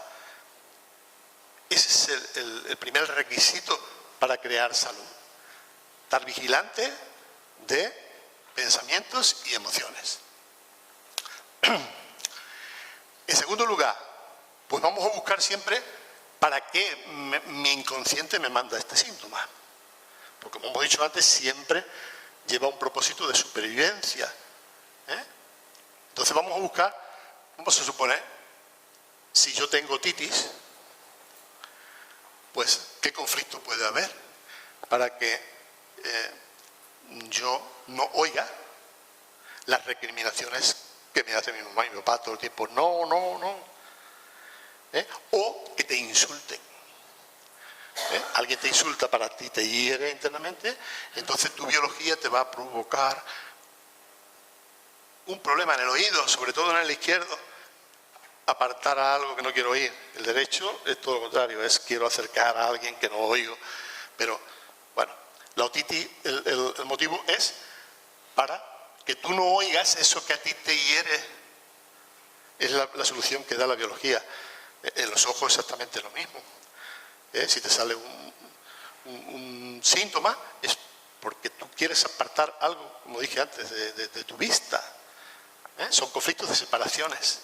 [SPEAKER 2] Ese es el primer requisito para crear salud. Estar vigilante de pensamientos y emociones. En segundo lugar, pues vamos a buscar siempre ¿para qué mi inconsciente me manda este síntoma? Porque como hemos dicho antes, siempre lleva un propósito de supervivencia. Entonces vamos a buscar, vamos a suponer, si yo tengo otitis, pues ¿qué conflicto puede haber para que yo no oiga las recriminaciones que me hace mi mamá y mi papá todo el tiempo? No, no, no. O que te insulten. Alguien te insulta, para ti te hiere internamente, entonces tu biología te va a provocar un problema en el oído, sobre todo en el izquierdo, apartar a algo que no quiero oír. El derecho es todo lo contrario, es quiero acercar a alguien que no oigo. Pero bueno, la otitis, el motivo es para que tú no oigas eso que a ti te hiere. Es la solución que da la biología. En los ojos exactamente lo mismo. Si te sale un síntoma es porque tú quieres apartar algo, como dije antes, de tu vista. Son conflictos de separaciones.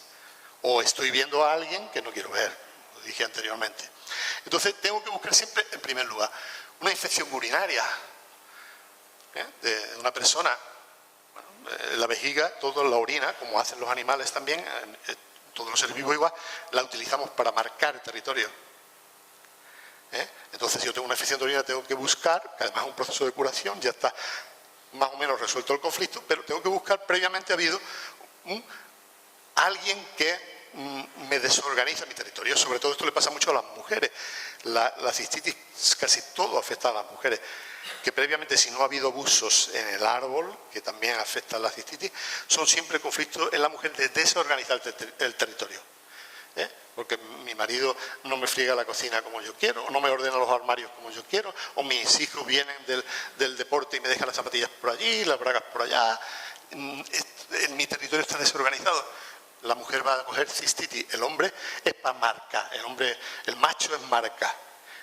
[SPEAKER 2] O estoy viendo a alguien que no quiero ver, lo dije anteriormente. Entonces tengo que buscar siempre, en primer lugar, una infección urinaria de una persona. Bueno, la vejiga, toda la orina, como hacen los animales también, todos los seres vivos igual, la utilizamos para marcar el territorio. Entonces, si yo tengo una infección de orina, tengo que buscar, que además es un proceso de curación, ya está más o menos resuelto el conflicto, pero tengo que buscar, previamente ha habido alguien que me desorganiza mi territorio. Sobre todo esto le pasa mucho a las mujeres. La cistitis casi todo afecta a las mujeres, que previamente, si no ha habido abusos en el árbol, que también afecta a la cistitis, son siempre conflictos en la mujer de desorganizar el territorio. Porque mi marido no me friega la cocina como yo quiero, o no me ordena los armarios como yo quiero, o mis hijos vienen del deporte y me dejan las zapatillas por allí, las bragas por allá. En mi territorio está desorganizado. La mujer va a coger cistitis, el hombre es para marca, el macho es marca.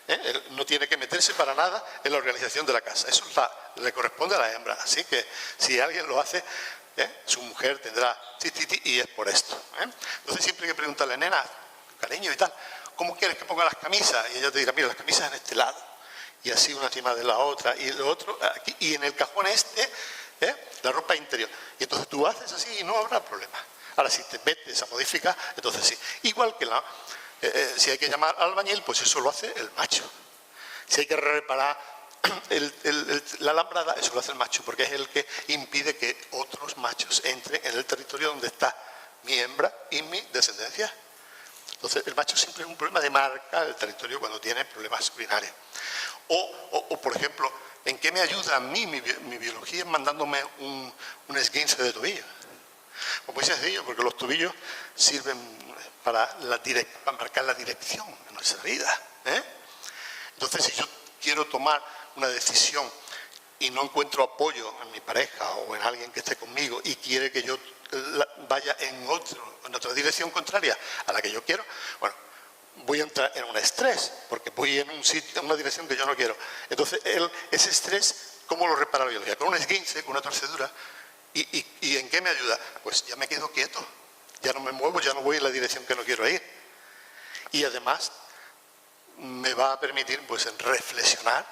[SPEAKER 2] Él no tiene que meterse para nada en la organización de la casa. Eso le corresponde a la hembra. Así que si alguien lo hace, su mujer tendrá cistitis y es por esto. Entonces siempre hay que preguntarle, nena, cariño y tal, ¿cómo quieres que ponga las camisas? Y ella te dirá, mira, las camisas en este lado. Y así una encima de la otra, y lo otro aquí, y en el cajón la ropa interior. Y entonces tú haces así y no habrá problema. Ahora, si te metes a modificar, entonces sí. Igual que si hay que llamar al albañil, pues eso lo hace el macho. Si hay que reparar la alambrada, eso lo hace el macho, porque es el que impide que otros machos entren en el territorio donde está mi hembra y mi descendencia. Entonces, el macho siempre es un problema de marca el territorio cuando tiene problemas urinarios. O por ejemplo, ¿en qué me ayuda a mí mi biología mandándome un esguince de tobillo? Pues muy sencillo, porque los tobillos sirven para marcar la dirección en nuestra vida. Entonces, si yo quiero tomar una decisión y no encuentro apoyo en mi pareja o en alguien que esté conmigo y quiere que yo vaya en otra dirección contraria a la que yo quiero, bueno, voy a entrar en un estrés, porque voy en una dirección que yo no quiero. Entonces, ese estrés, ¿cómo lo repara la biología? Con un esguince, con una torcedura. ¿Y en qué me ayuda? Pues ya me quedo quieto, ya no me muevo, ya no voy en la dirección que no quiero ir. Y además me va a permitir pues reflexionar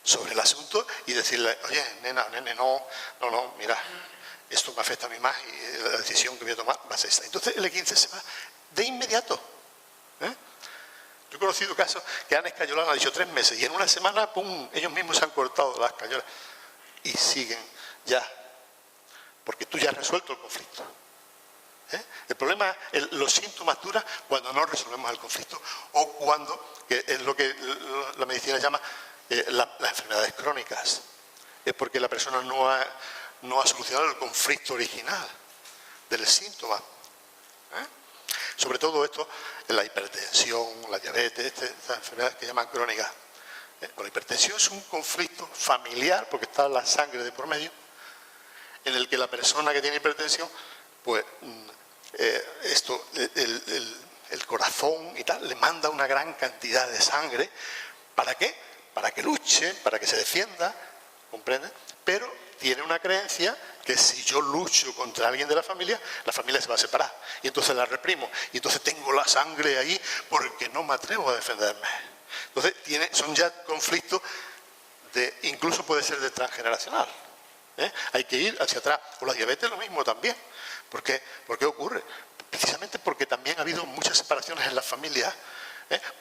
[SPEAKER 2] sobre el asunto y decirle, oye, nene, no, mira, esto me afecta a mí más y la decisión que voy a tomar va a ser esta. Entonces el E15 se va de inmediato. Yo he conocido casos que han escayolado, han dicho 3 meses y en una semana, pum, ellos mismos se han cortado las escayolas y siguen ya, porque tú ya has resuelto el conflicto. El problema, los síntomas duran cuando no resolvemos el conflicto o cuando, que es lo que la medicina llama las enfermedades crónicas. Es porque la persona no ha solucionado el conflicto original del síntoma. Sobre todo esto, la hipertensión, la diabetes, estas enfermedades que llaman crónicas. La hipertensión es un conflicto familiar, porque está la sangre de por medio, en el que la persona que tiene hipertensión, pues el corazón y tal, le manda una gran cantidad de sangre. ¿Para qué? Para que luche, para que se defienda, ¿comprende? Pero tiene una creencia que si yo lucho contra alguien de la familia se va a separar. Y entonces la reprimo. Y entonces tengo la sangre ahí porque no me atrevo a defenderme. Entonces son ya conflictos incluso puede ser de transgeneracional. Hay que ir hacia atrás. Con la diabetes lo mismo también. ¿Por qué ocurre? Precisamente porque también ha habido muchas separaciones en las familias.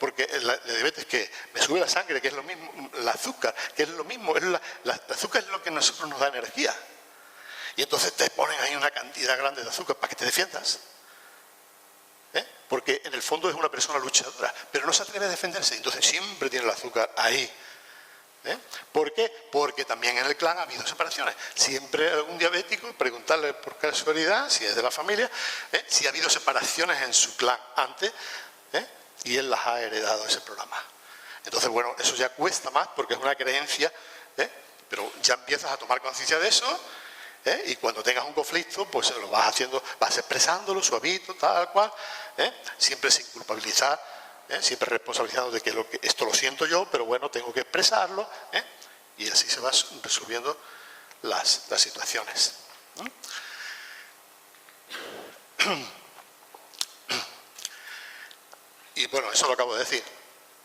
[SPEAKER 2] Porque la diabetes, que me sube la sangre, que es lo mismo, el azúcar, que es lo mismo, el azúcar es lo que a nosotros nos da energía. Y entonces te ponen ahí una cantidad grande de azúcar para que te defiendas. Porque en el fondo es una persona luchadora, pero no se atreve a defenderse, entonces siempre tiene el azúcar ahí. ¿Por qué? Porque también en el clan ha habido separaciones. Siempre algún diabético, preguntarle por casualidad, si es de la familia, si ha habido separaciones en su clan antes, y él las ha heredado ese programa. Entonces, bueno, eso ya cuesta más porque es una creencia, pero ya empiezas a tomar conciencia de eso, y cuando tengas un conflicto, pues lo vas haciendo, vas expresándolo suavito, tal cual, siempre sin culpabilizar, siempre responsabilizando de que esto lo siento yo, pero bueno, tengo que expresarlo, y así se van resolviendo las situaciones. Y bueno, eso lo acabo de decir.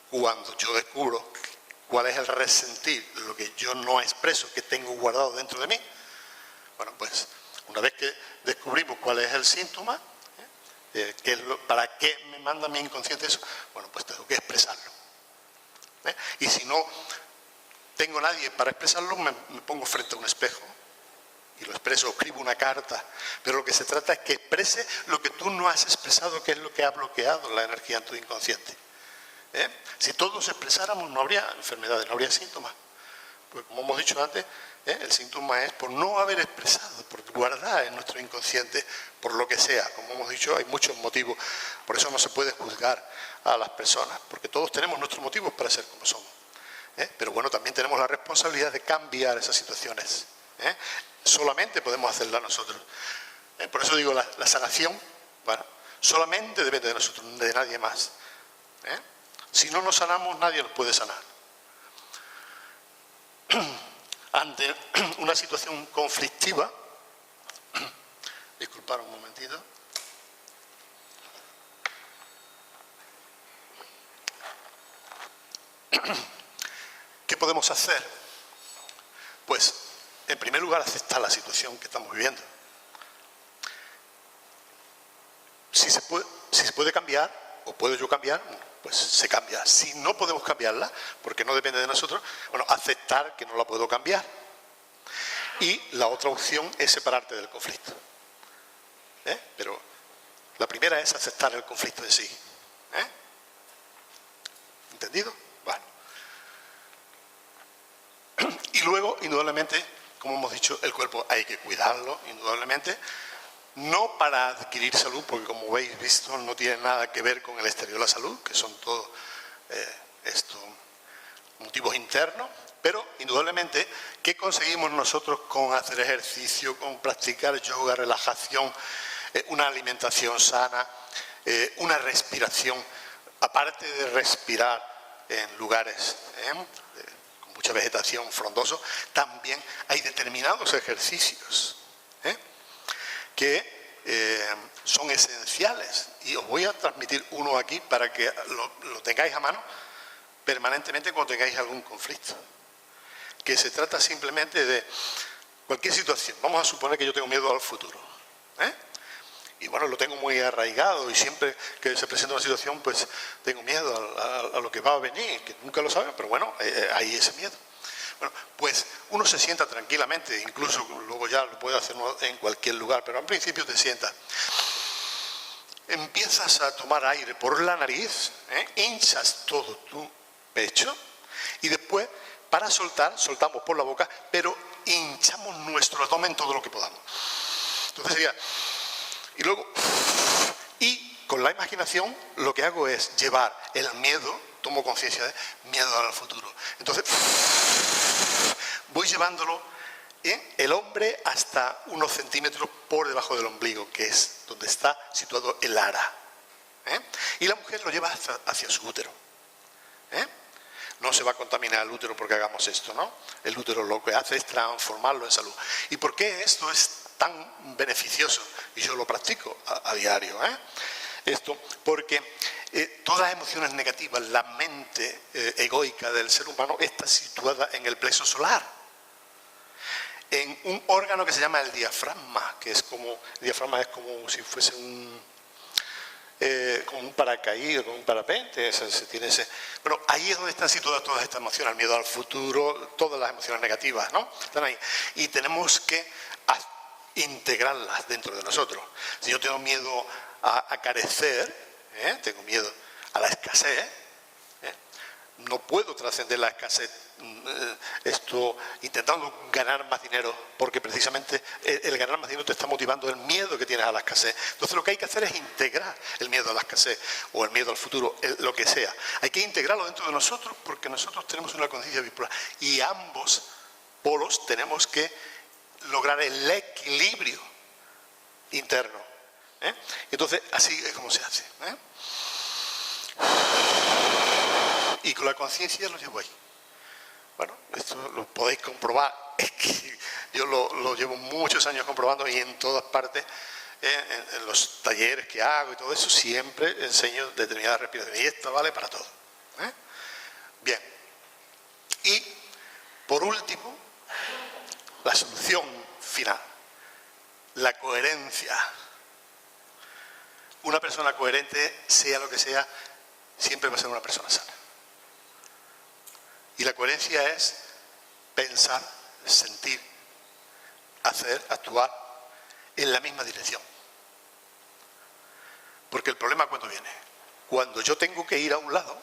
[SPEAKER 2] Cuando yo descubro cuál es el resentir, lo que yo no expreso, que tengo guardado dentro de mí, bueno, pues una vez que descubrimos cuál es el síntoma, ¿para qué me manda mi inconsciente eso? Bueno, pues tengo que expresarlo. Y si no tengo nadie para expresarlo, me pongo frente a un espejo y lo expreso, escribo una carta. Pero lo que se trata es que exprese lo que tú no has expresado, que es lo que ha bloqueado la energía en tu inconsciente. Si todos expresáramos, no habría enfermedades, no habría síntomas. Pues como hemos dicho antes, El síntoma es por no haber expresado, por guardar en nuestro inconsciente, por lo que sea. Como hemos dicho, hay muchos motivos. Por eso no se puede juzgar a las personas, porque todos tenemos nuestros motivos para ser como somos. Pero bueno, también tenemos la responsabilidad de cambiar esas situaciones. Solamente podemos hacerla nosotros. Por eso digo, la sanación, bueno, solamente depende de nosotros, de nadie más. Si no nos sanamos, nadie nos puede sanar. Ante una situación conflictiva, disculpad un momentito. ¿Qué podemos hacer? Pues, en primer lugar, aceptar la situación que estamos viviendo. Si se puede cambiar, o puedo yo cambiar, pues se cambia. Si no podemos cambiarla, porque no depende de nosotros, bueno, aceptar que no la puedo cambiar. Y la otra opción es separarte del conflicto. Pero la primera es aceptar el conflicto en sí. ¿Entendido? Bueno. Y luego, indudablemente, como hemos dicho, el cuerpo hay que cuidarlo, indudablemente. No para adquirir salud, porque como habéis visto no tiene nada que ver con el exterior de la salud, que son todos estos motivos internos, pero indudablemente, ¿qué conseguimos nosotros con hacer ejercicio, con practicar yoga, relajación, una alimentación sana, una respiración? Aparte de respirar en lugares con mucha vegetación, frondoso, también hay determinados ejercicios que son esenciales, y os voy a transmitir uno aquí para que lo tengáis a mano permanentemente cuando tengáis algún conflicto, que se trata simplemente de cualquier situación. Vamos a suponer que yo tengo miedo al futuro, y bueno, lo tengo muy arraigado, y siempre que se presenta una situación pues tengo miedo a lo que va a venir, que nunca lo saben, pero bueno, hay ese miedo. Bueno, pues uno se sienta tranquilamente, incluso luego ya lo puede hacer en cualquier lugar, pero al principio te sientas. Empiezas a tomar aire por la nariz, hinchas todo tu pecho y después, para soltar, soltamos por la boca, pero hinchamos nuestro abdomen todo lo que podamos. Entonces sería, y luego, y con la imaginación lo que hago es llevar el miedo, tomo conciencia de miedo al futuro. Entonces, voy llevándolo el hombre hasta unos centímetros por debajo del ombligo, que es donde está situado el ara. Y la mujer lo lleva hacia su útero. No se va a contaminar el útero porque hagamos esto, ¿no? El útero lo que hace es transformarlo en salud. ¿Y por qué esto es tan beneficioso? Y yo lo practico a diario, Esto porque todas las emociones negativas, la mente egoica del ser humano está situada en el plexo solar, en un órgano que se llama el diafragma, que es como, el diafragma es como si fuese como un paracaídas, como un parapente, bueno, ahí es donde están situadas todas estas emociones, el miedo al futuro, todas las emociones negativas, ¿no? Están ahí. Y tenemos que integrarlas dentro de nosotros. Si yo tengo miedo a carecer, tengo miedo a la escasez, no puedo trascender la escasez intentando ganar más dinero, porque precisamente el ganar más dinero te está motivando el miedo que tienes a la escasez. Entonces lo que hay que hacer es integrar el miedo a la escasez o el miedo al futuro, lo que sea. Hay que integrarlo dentro de nosotros, porque nosotros tenemos una conciencia bipolar y ambos polos tenemos que lograr el equilibrio interno. Entonces así es como se hace. Y con la conciencia lo llevo ahí. Bueno, esto lo podéis comprobar. Es que yo lo llevo muchos años comprobando, y en todas partes, en los talleres que hago y todo eso, siempre enseño determinadas respiraciones. Y esto vale para todo. Bien. Y, por último, la solución final. La coherencia. Una persona coherente, sea lo que sea, siempre va a ser una persona sana. Y la coherencia es pensar, sentir, hacer, actuar en la misma dirección. Porque el problema, ¿cuándo viene? Cuando yo tengo que ir a un lado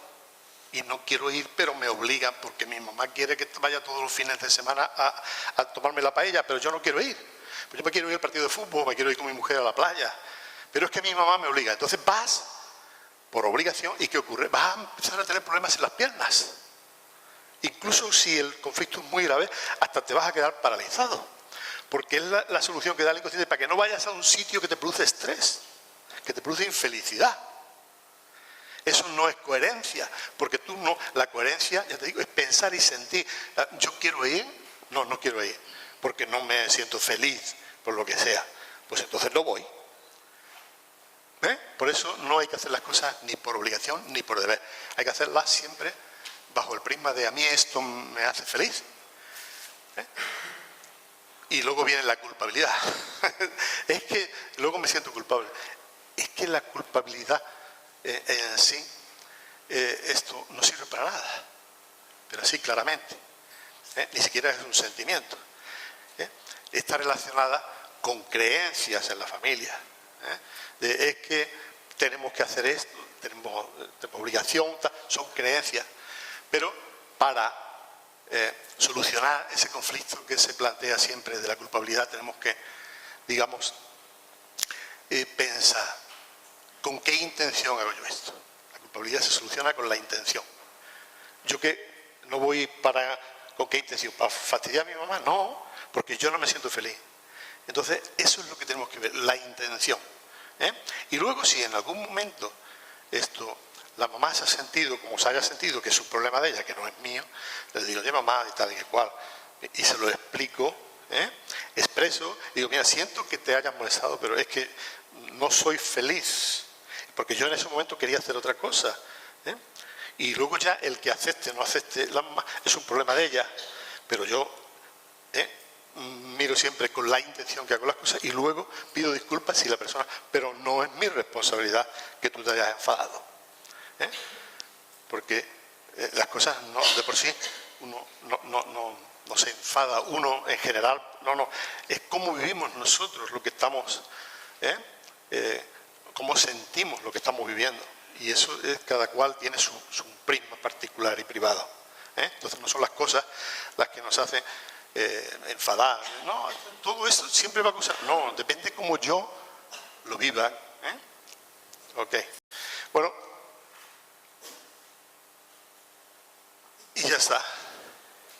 [SPEAKER 2] y y no quiero ir, pero me obligan porque mi mamá quiere que vaya todos los fines de semana a tomarme la paella, pero yo no quiero ir. Pues yo me quiero ir al partido de fútbol, me quiero ir con mi mujer a la playa, pero es que mi mamá me obliga. Entonces vas por obligación y ¿qué ocurre? Vas a empezar a tener problemas en las piernas. Incluso si el conflicto es muy grave, hasta te vas a quedar paralizado. Porque es la solución que da el inconsciente para que no vayas a un sitio que te produce estrés, que te produce infelicidad. Eso no es coherencia, porque tú no, la coherencia, ya te digo, es pensar y sentir. Yo quiero ir, no quiero ir, porque no me siento feliz por lo que sea. Pues entonces no voy. Por eso no hay que hacer las cosas ni por obligación ni por deber. Hay que hacerlas siempre bajo el prisma de a mí esto me hace feliz. Y luego viene la culpabilidad. Es que luego me siento culpable. Es que la culpabilidad en sí, esto no sirve para nada. Pero así claramente. Ni siquiera es un sentimiento. Está relacionada con creencias en la familia. Es que tenemos que hacer esto, tenemos obligación, son creencias. Pero para solucionar ese conflicto que se plantea siempre de la culpabilidad, tenemos que, digamos, pensar con qué intención hago yo esto. La culpabilidad se soluciona con la intención. Yo que no voy ¿con qué intención? ¿Para fastidiar a mi mamá? No, porque yo no me siento feliz. Entonces, eso es lo que tenemos que ver, la intención. Y luego, si en algún momento la mamá se ha sentido como se haya sentido, que es un problema de ella, que no es mío, le digo, oye mamá, y tal y cual, y se lo explico, expreso, digo, mira, siento que te hayas molestado, pero es que no soy feliz, porque yo en ese momento quería hacer otra cosa. Y luego ya el que acepte o no acepte la mamá es un problema de ella, pero yo miro siempre con la intención que hago las cosas y luego pido disculpas si la persona, pero no es mi responsabilidad que tú te hayas enfadado. Porque las cosas no, de por sí uno no se enfada, uno en general, es cómo vivimos nosotros lo que estamos, cómo sentimos lo que estamos viviendo, y eso es, cada cual tiene su prisma particular y privado. Entonces no son las cosas las que nos hacen enfadar, no, todo eso siempre va a causar, no, depende cómo yo lo viva. Ok, bueno, y ya está.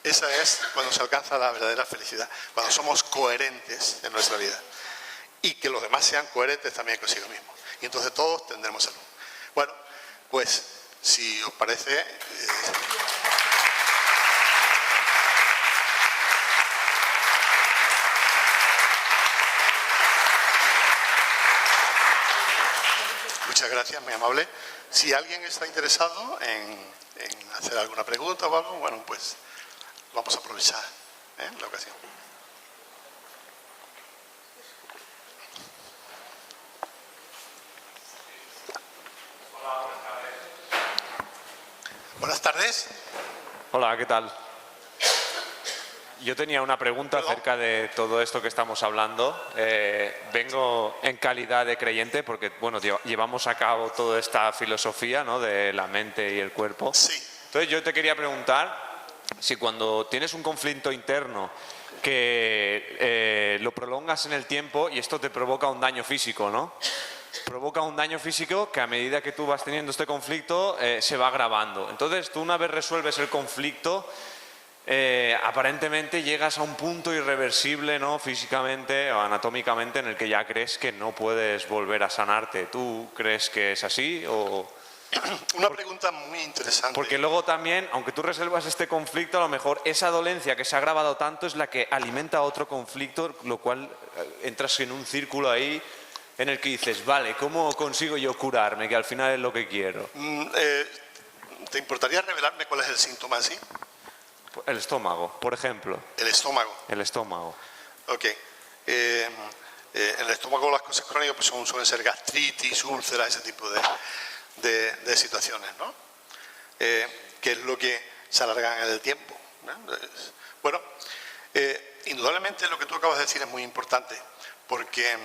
[SPEAKER 2] Esa es cuando se alcanza la verdadera felicidad, cuando somos coherentes en nuestra vida y que los demás sean coherentes también consigo mismos, y entonces todos tendremos salud. Bueno, pues si os parece, muchas gracias, muy amable. Si alguien está interesado en hacer alguna pregunta o algo, bueno, pues vamos a aprovechar la ocasión.
[SPEAKER 3] Hola,
[SPEAKER 2] buenas tardes.
[SPEAKER 3] Hola, ¿qué tal? Yo tenía una pregunta acerca de todo esto que estamos hablando. Vengo en calidad de creyente porque, bueno, llevamos a cabo toda esta filosofía, ¿no?, de la mente y el cuerpo.
[SPEAKER 2] Sí.
[SPEAKER 3] Entonces yo te quería preguntar si cuando tienes un conflicto interno que lo prolongas en el tiempo y esto te provoca un daño físico, ¿no? Provoca un daño físico que a medida que tú vas teniendo este conflicto se va agravando. Entonces tú, una vez resuelves el conflicto, aparentemente llegas a un punto irreversible, ¿no?, físicamente o anatómicamente, en el que ya crees que no puedes volver a sanarte. ¿Tú crees que es así o...?
[SPEAKER 2] Una pregunta muy interesante.
[SPEAKER 3] Porque luego también, aunque tú resuelvas este conflicto, a lo mejor esa dolencia que se ha agravado tanto es la que alimenta otro conflicto, lo cual entras en un círculo ahí en el que dices, vale, ¿cómo consigo yo curarme? Que al final es lo que quiero.
[SPEAKER 2] ¿Te importaría revelarme cuál es el síntoma así?
[SPEAKER 3] El estómago, por ejemplo.
[SPEAKER 2] El estómago.
[SPEAKER 3] El estómago.
[SPEAKER 2] Ok. En el estómago las cosas crónicas pues suelen ser gastritis, úlceras, ese tipo de situaciones, ¿no? Que es lo que se alargan en el tiempo, ¿no? Bueno, indudablemente lo que tú acabas de decir es muy importante, porque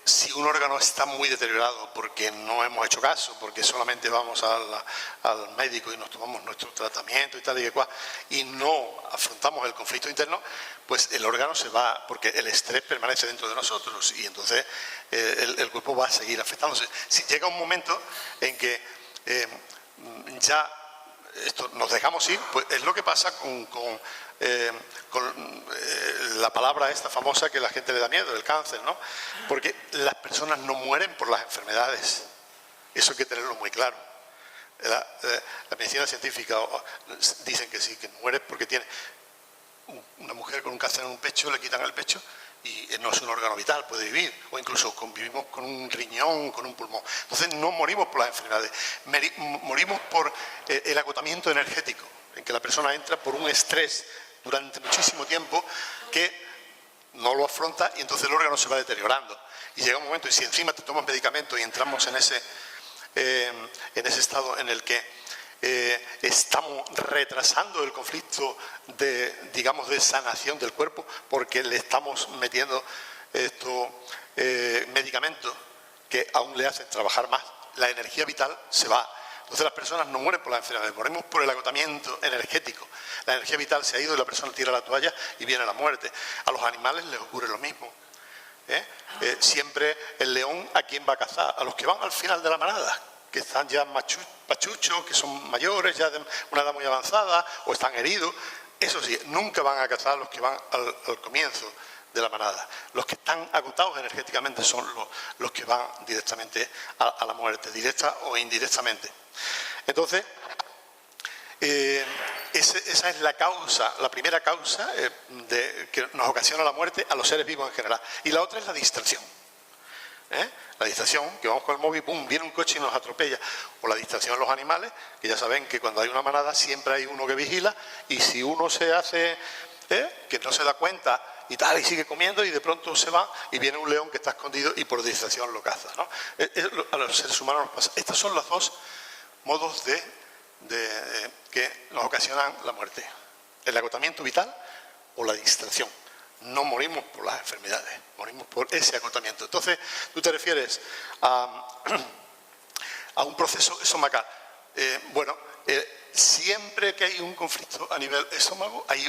[SPEAKER 2] si un órgano está muy deteriorado porque no hemos hecho caso, porque solamente vamos al médico y nos tomamos nuestro tratamiento y tal y que cual, y no afrontamos el conflicto interno, pues el órgano se va, porque el estrés permanece dentro de nosotros y entonces el cuerpo va a seguir afectándose. Si llega un momento en que ya nos dejamos ir, pues es lo que pasa con la palabra esta famosa que la gente le da miedo, el cáncer, ¿no? Porque las personas no mueren por las enfermedades. Eso hay que tenerlo muy claro. La medicina científica dicen que sí, que muere porque tiene una mujer con un cáncer en un pecho, le quitan el pecho y no es un órgano vital, puede vivir, o incluso convivimos con un riñón, con un pulmón. Entonces no morimos por las enfermedades, morimos por el agotamiento energético, en que la persona entra por un estrés durante muchísimo tiempo que no lo afronta y entonces el órgano se va deteriorando. Y llega un momento, y si encima te tomas medicamentos y entramos en ese estado en el que estamos retrasando el conflicto digamos, de sanación del cuerpo porque le estamos metiendo estos medicamentos que aún le hacen trabajar más, la energía vital se va. Entonces las personas no mueren por las enfermedades, morimos por el agotamiento energético. La energía vital se ha ido y la persona tira la toalla y viene la muerte. A los animales les ocurre lo mismo. Siempre el león, ¿a quién va a cazar? A los que van al final de la manada, que están ya pachuchos, que son mayores, ya de una edad muy avanzada, o están heridos. Eso sí, nunca van a cazar a los que van al comienzo de la manada. Los que están agotados energéticamente son los que van directamente a la muerte, directa o indirectamente. Entonces, esa es la causa, la primera causa que nos ocasiona la muerte a los seres vivos en general. Y la otra es la distracción. La distracción, que vamos con el móvil, ¡pum!, viene un coche y nos atropella. O la distracción de los animales, que ya saben que cuando hay una manada siempre hay uno que vigila y si uno se hace, que no se da cuenta y tal, y sigue comiendo y de pronto se va y viene un león que está escondido y por distracción lo caza, ¿no? A los seres humanos nos pasa. Estos son los dos modos que nos ocasionan la muerte. El agotamiento vital o la distracción. No morimos por las enfermedades, morimos por ese agotamiento. Entonces, tú te refieres a un proceso estomacal. Siempre que hay un conflicto a nivel estómago, hay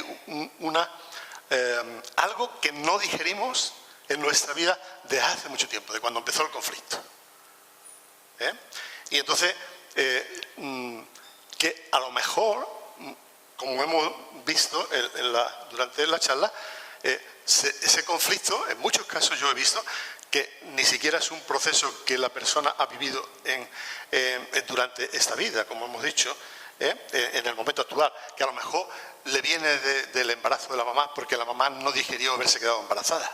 [SPEAKER 2] algo que no digerimos en nuestra vida desde hace mucho tiempo, de cuando empezó el conflicto. Y entonces, que a lo mejor, como hemos visto durante la charla, ese conflicto, en muchos casos yo he visto que ni siquiera es un proceso que la persona ha vivido durante esta vida, como hemos dicho, en el momento actual, que a lo mejor le viene del embarazo de la mamá porque la mamá no digerió haberse quedado embarazada.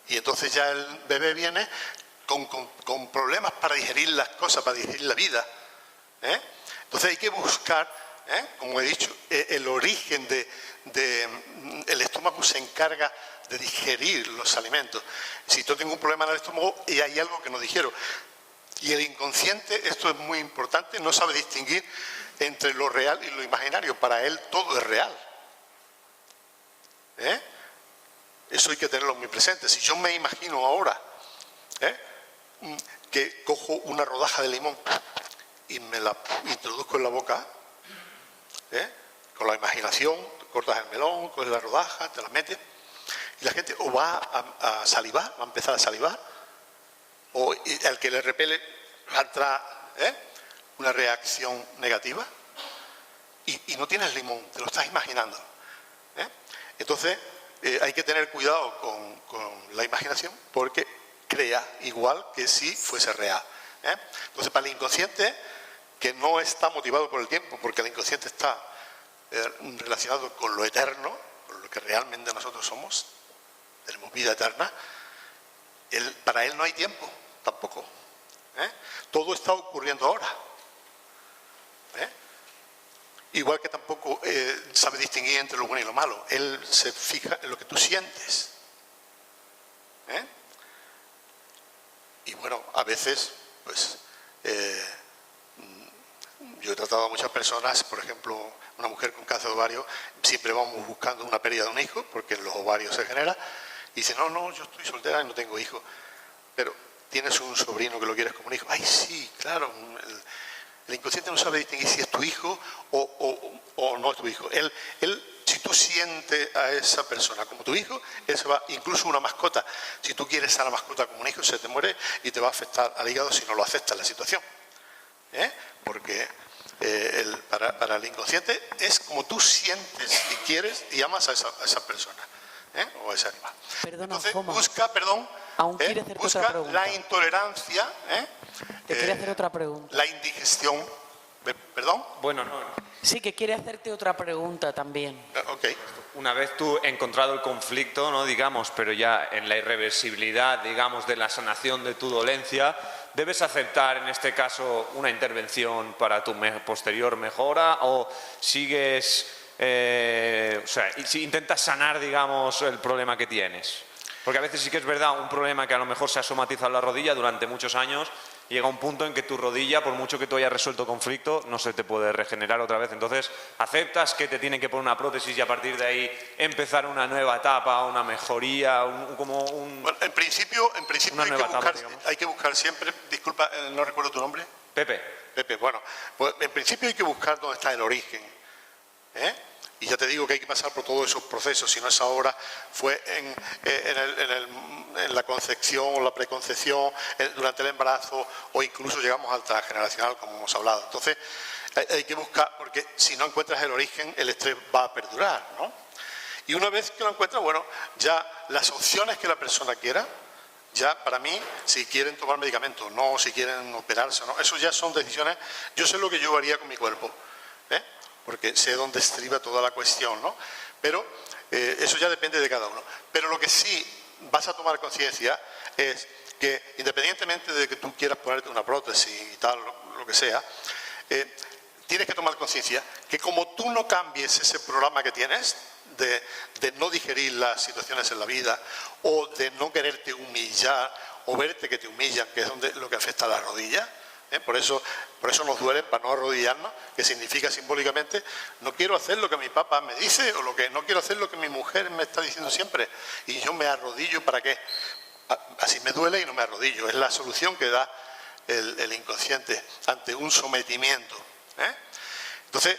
[SPEAKER 2] Y entonces ya el bebé viene con problemas para digerir las cosas, para digerir la vida. Entonces hay que buscar, como he dicho, el origen el estómago se encarga de digerir los alimentos. Si yo tengo un problema en el estómago y hay algo que no digiero, y el inconsciente, esto es muy importante, no sabe distinguir entre lo real y lo imaginario. Para él todo es real. Eso hay que tenerlo muy presente. Si yo me imagino ahora que cojo una rodaja de limón y me la introduzco en la boca, con la imaginación, cortas el melón, coges la rodaja, te la metes, y la gente o va a salivar, va a empezar a salivar, o al que le repele va a entrar una reacción negativa, y no tienes limón, te lo estás imaginando. Entonces, hay que tener cuidado con la imaginación, porque crea igual que si fuese real. Entonces, para el inconsciente, que no está motivado por el tiempo, porque el inconsciente está relacionado con lo eterno, con lo que realmente nosotros somos, tenemos vida eterna, para él no hay tiempo tampoco. Todo está ocurriendo ahora. Igual que tampoco sabe distinguir entre lo bueno y lo malo. Él se fija en lo que tú sientes. Y bueno, a veces, pues, yo he tratado a muchas personas, por ejemplo, una mujer con cáncer de ovario, siempre vamos buscando una pérdida de un hijo, porque en los ovarios se genera, Y dice, no, no, yo estoy soltera y no tengo hijos. Pero tienes un sobrino que lo quieres como un hijo. Ay, sí, claro. El inconsciente no sabe distinguir si es tu hijo o no es tu hijo. Si tú sientes a esa persona como tu hijo, él se va, incluso una mascota. Si tú quieres a la mascota como un hijo, se te muere y te va a afectar al hígado si no lo aceptas la situación. Porque para el inconsciente es como tú sientes y quieres y amas a esa persona o a ese animal.
[SPEAKER 1] Perdona,
[SPEAKER 2] entonces
[SPEAKER 1] Joma.
[SPEAKER 2] busca
[SPEAKER 1] Otra pregunta.
[SPEAKER 2] la intolerancia.
[SPEAKER 1] Te quiere hacer otra pregunta.
[SPEAKER 2] La indigestión. ¿Perdón?
[SPEAKER 3] Bueno, no.
[SPEAKER 1] Sí, que quiere hacerte otra pregunta también.
[SPEAKER 2] Ok.
[SPEAKER 3] Una vez tú encontrado el conflicto, ¿no? Digamos, pero ya en la irreversibilidad, digamos, de la sanación de tu dolencia, ¿debes aceptar en este caso una intervención para tu posterior mejora o sigues, si intentas sanar, digamos, el problema que tienes? Porque a veces sí que es verdad, un problema que a lo mejor se ha somatizado en la rodilla durante muchos años, llega un punto en que tu rodilla, por mucho que tú hayas resuelto conflicto, no se te puede regenerar otra vez. Entonces, ¿aceptas que te tienen que poner una prótesis y a partir de ahí empezar una nueva etapa, una mejoría,
[SPEAKER 2] Bueno, en principio hay que buscar siempre, disculpa, no recuerdo tu nombre.
[SPEAKER 3] Pepe,
[SPEAKER 2] bueno, pues en principio hay que buscar dónde está el origen. Y ya te digo que hay que pasar por todos esos procesos, si no es ahora, fue en la concepción o la preconcepción, durante el embarazo o incluso llegamos al transgeneracional, como hemos hablado. Entonces hay que buscar, porque si no encuentras el origen, el estrés va a perdurar, ¿no? Y una vez que lo encuentras, bueno, ya las opciones que la persona quiera, ya para mí, si quieren tomar medicamentos, no, si quieren operarse, no, eso ya son decisiones. Yo sé lo que yo haría con mi cuerpo, porque sé dónde estriba toda la cuestión, ¿no? Pero eso ya depende de cada uno. Pero lo que sí vas a tomar conciencia es que independientemente de que tú quieras ponerte una prótesis y tal, lo que sea, tienes que tomar conciencia que como tú no cambies ese programa que tienes de no digerir las situaciones en la vida o de no quererte humillar o verte que te humillan, que es lo que afecta a la rodilla. Por eso nos duele, para no arrodillarnos, que significa simbólicamente no quiero hacer lo que mi papá me dice o no quiero hacer lo que mi mujer me está diciendo siempre y yo me arrodillo. ¿Para qué? Así me duele y no me arrodillo. Es la solución que da el inconsciente ante un sometimiento. Entonces,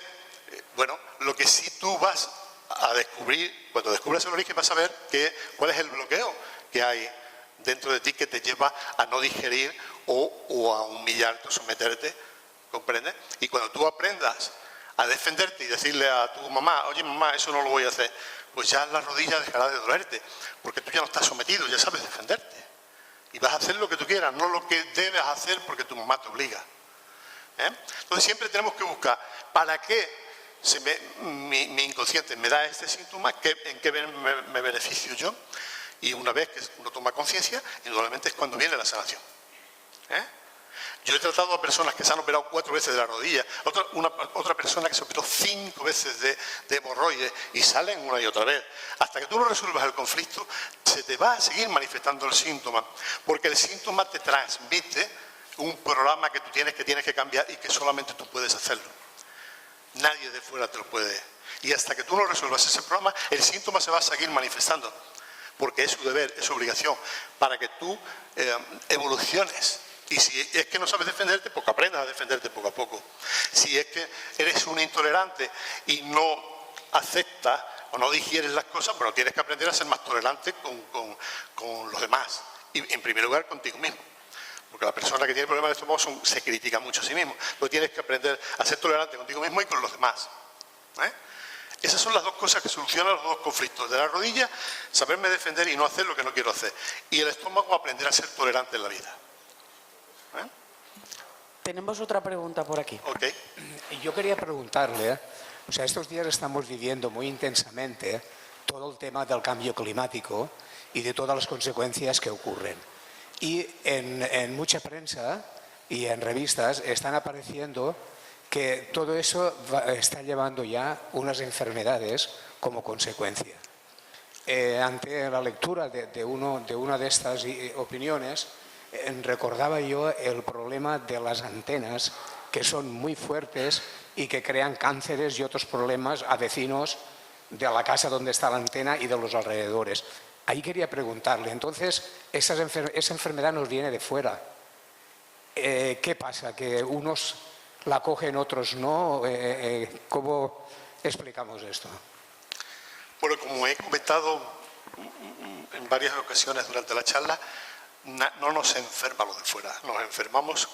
[SPEAKER 2] bueno, lo que sí tú vas a descubrir, cuando descubras el origen vas a ver cuál es el bloqueo que hay dentro de ti que te lleva a no digerir o a humillarte o someterte, ¿comprendes? Y cuando tú aprendas a defenderte y decirle a tu mamá, oye mamá, eso no lo voy a hacer, pues ya la rodilla dejará de dolerte, porque tú ya no estás sometido, ya sabes defenderte. Y vas a hacer lo que tú quieras, no lo que debes hacer porque tu mamá te obliga. Entonces siempre tenemos que buscar, ¿para qué mi inconsciente me da este síntoma? ¿En qué me beneficio yo? Y una vez que uno toma conciencia, indudablemente es cuando viene la sanación. Yo he tratado a personas que se han operado 4 veces de la rodilla, otra persona que se operó 5 veces de hemorroides y salen una y otra vez. Hasta que tú no resuelvas el conflicto, se te va a seguir manifestando el síntoma, porque el síntoma te transmite un programa que tú tienes que cambiar y que solamente tú puedes hacerlo. Nadie de fuera te lo puede. Y hasta que tú no resuelvas ese programa, el síntoma se va a seguir manifestando, porque es su deber, es su obligación, para que tú evoluciones. Y si es que no sabes defenderte, pues aprendas a defenderte poco a poco. Si es que eres un intolerante y no aceptas o no digieres las cosas, bueno, tienes que aprender a ser más tolerante con los demás. Y en primer lugar contigo mismo. Porque la persona que tiene problemas de estómago se critica mucho a sí mismo. Tú tienes que aprender a ser tolerante contigo mismo y con los demás. Esas son las dos cosas que solucionan los dos conflictos. De la rodilla, saberme defender y no hacer lo que no quiero hacer. Y el estómago, aprender a ser tolerante en la vida.
[SPEAKER 1] Tenemos otra pregunta por aquí.
[SPEAKER 2] Ok.
[SPEAKER 4] Yo quería preguntarle, estos días estamos viviendo muy intensamente todo el tema del cambio climático y de todas las consecuencias que ocurren. Y en mucha prensa y en revistas están apareciendo que todo eso está llevando ya unas enfermedades como consecuencia. Ante la lectura de una de estas opiniones, recordaba yo el problema de las antenas, que son muy fuertes y que crean cánceres y otros problemas a vecinos de la casa donde está la antena y de los alrededores. Ahí quería preguntarle, entonces, esa enfermedad nos viene de fuera. ¿Qué pasa? ¿Que unos la cogen, otros no? ¿Cómo explicamos esto?
[SPEAKER 2] Bueno, como he comentado en varias ocasiones durante la charla, no nos enferma lo de fuera, nos enfermamos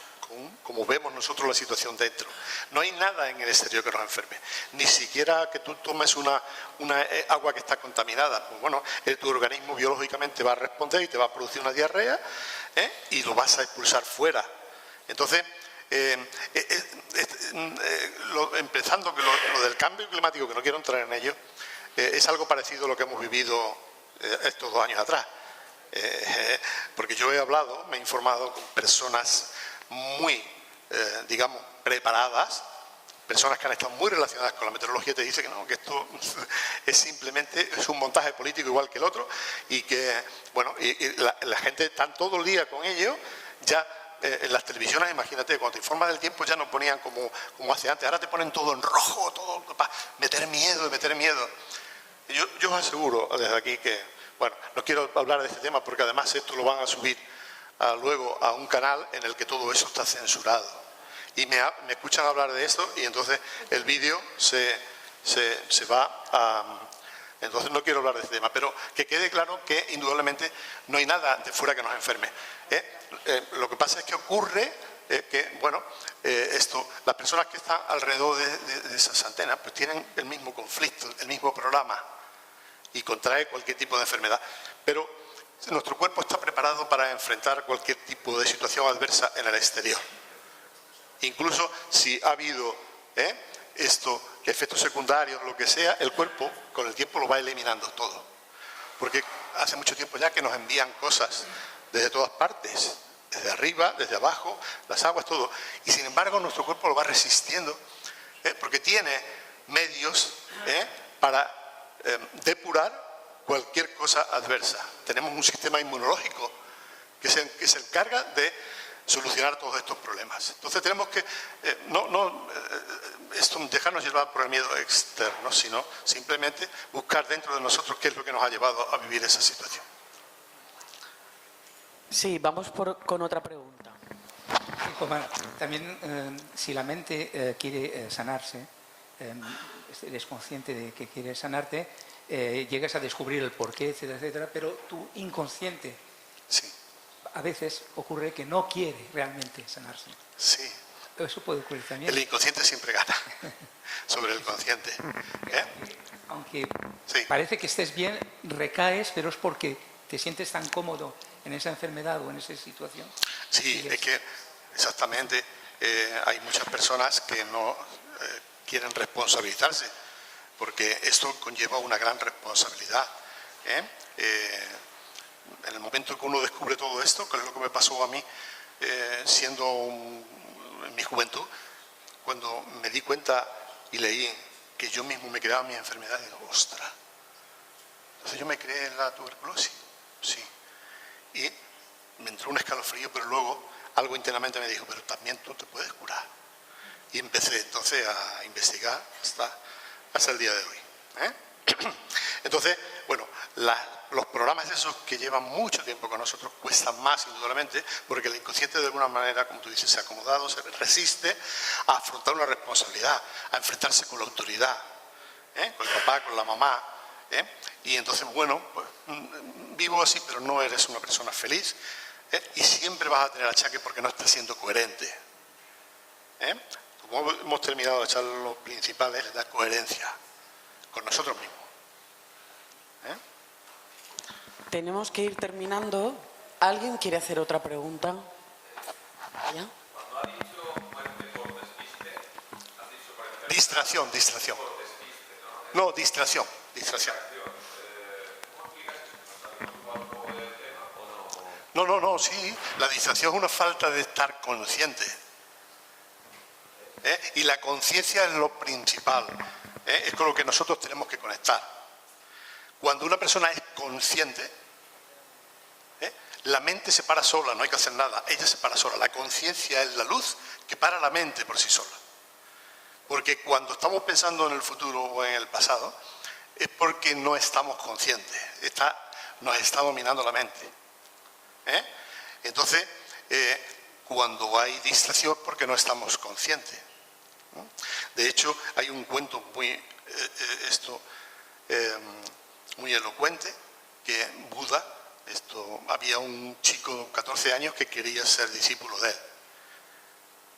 [SPEAKER 2] como vemos nosotros la situación dentro. No hay nada en el exterior que nos enferme, ni siquiera que tú tomes una agua que está contaminada. Pues bueno, tu organismo biológicamente va a responder y te va a producir una diarrea, y lo vas a expulsar fuera. Entonces, empezando que lo del cambio climático, que no quiero entrar en ello, es algo parecido a lo que hemos vivido estos 2 años atrás. Porque yo me he informado con personas muy, digamos, preparadas, personas que han estado muy relacionadas con la meteorología, te dicen que no, que esto es simplemente un montaje político igual que el otro, y que, bueno, y la gente está todo el día con ello. Ya en las televisiones, imagínate, cuando te informas del tiempo ya no ponían como hace antes, ahora te ponen todo en rojo, todo para meter miedo. Yo os aseguro desde aquí que, bueno, no quiero hablar de este tema porque además esto lo van a subir luego a un canal en el que todo eso está censurado. Y me escuchan hablar de esto y entonces el vídeo se va a... Entonces no quiero hablar de este tema, pero que quede claro que indudablemente no hay nada de fuera que nos enferme. Lo que pasa es que ocurre que, bueno, las personas que están alrededor de esas antenas pues tienen el mismo conflicto, el mismo programa, y contrae cualquier tipo de enfermedad. Pero nuestro cuerpo está preparado para enfrentar cualquier tipo de situación adversa en el exterior. Incluso si ha habido efectos secundarios, lo que sea, el cuerpo con el tiempo lo va eliminando todo. Porque hace mucho tiempo ya que nos envían cosas desde todas partes, desde arriba, desde abajo, las aguas, todo. Y sin embargo nuestro cuerpo lo va resistiendo, porque tiene medios para depurar cualquier cosa adversa. Tenemos un sistema inmunológico que se encarga de solucionar todos estos problemas. Entonces tenemos que dejarnos llevar por el miedo externo, sino simplemente buscar dentro de nosotros qué es lo que nos ha llevado a vivir esa situación.
[SPEAKER 1] Sí, vamos con otra pregunta.
[SPEAKER 4] También, si la mente quiere sanarse, eres consciente de que quieres sanarte, llegas a descubrir el porqué, etcétera, etcétera, pero tu inconsciente
[SPEAKER 2] sí,
[SPEAKER 4] a veces ocurre que no quiere realmente sanarse.
[SPEAKER 2] Sí.
[SPEAKER 4] Eso puede ocurrir también.
[SPEAKER 2] El inconsciente siempre gana sobre el consciente.
[SPEAKER 4] Aunque
[SPEAKER 2] sí,
[SPEAKER 4] parece que estés bien, recaes, pero es porque te sientes tan cómodo en esa enfermedad o en esa situación.
[SPEAKER 2] Sí, es que exactamente hay muchas personas que no quieren responsabilizarse, porque esto conlleva una gran responsabilidad. En el momento que uno descubre todo esto, que es lo que me pasó a mí en mi juventud, cuando me di cuenta y leí que yo mismo me creaba mi enfermedad, digo, ostras, entonces yo me creé la tuberculosis, sí, y me entró un escalofrío, pero luego algo internamente me dijo, pero también tú te puedes curar. Y empecé entonces a investigar hasta el día de hoy. Entonces, bueno, los programas esos que llevan mucho tiempo con nosotros cuestan más, indudablemente, porque el inconsciente de alguna manera, como tú dices, se ha acomodado, se resiste a afrontar una responsabilidad, a enfrentarse con la autoridad, con el papá, con la mamá. Y entonces, bueno, pues, vivo así, pero no eres una persona feliz, y siempre vas a tener achaque porque no estás siendo coherente. Como hemos terminado de echar lo principal es la coherencia con nosotros mismos.
[SPEAKER 1] Tenemos que ir terminando. ¿Alguien quiere hacer otra pregunta? ¿Ya?
[SPEAKER 2] Distracción. No, distracción. No, sí. La distracción es una falta de estar consciente. Y la conciencia es lo principal. Es con lo que nosotros tenemos que conectar. Cuando una persona es consciente, la mente se para sola, no hay que hacer nada, ella se para sola. La conciencia es la luz que para la mente por sí sola. Porque cuando estamos pensando en el futuro o en el pasado, es porque no estamos conscientes. nos está dominando la mente. Entonces, cuando hay distracción, porque no estamos conscientes, ¿no? De hecho, hay un cuento muy elocuente, que Buda, había un chico de 14 años que quería ser discípulo de él,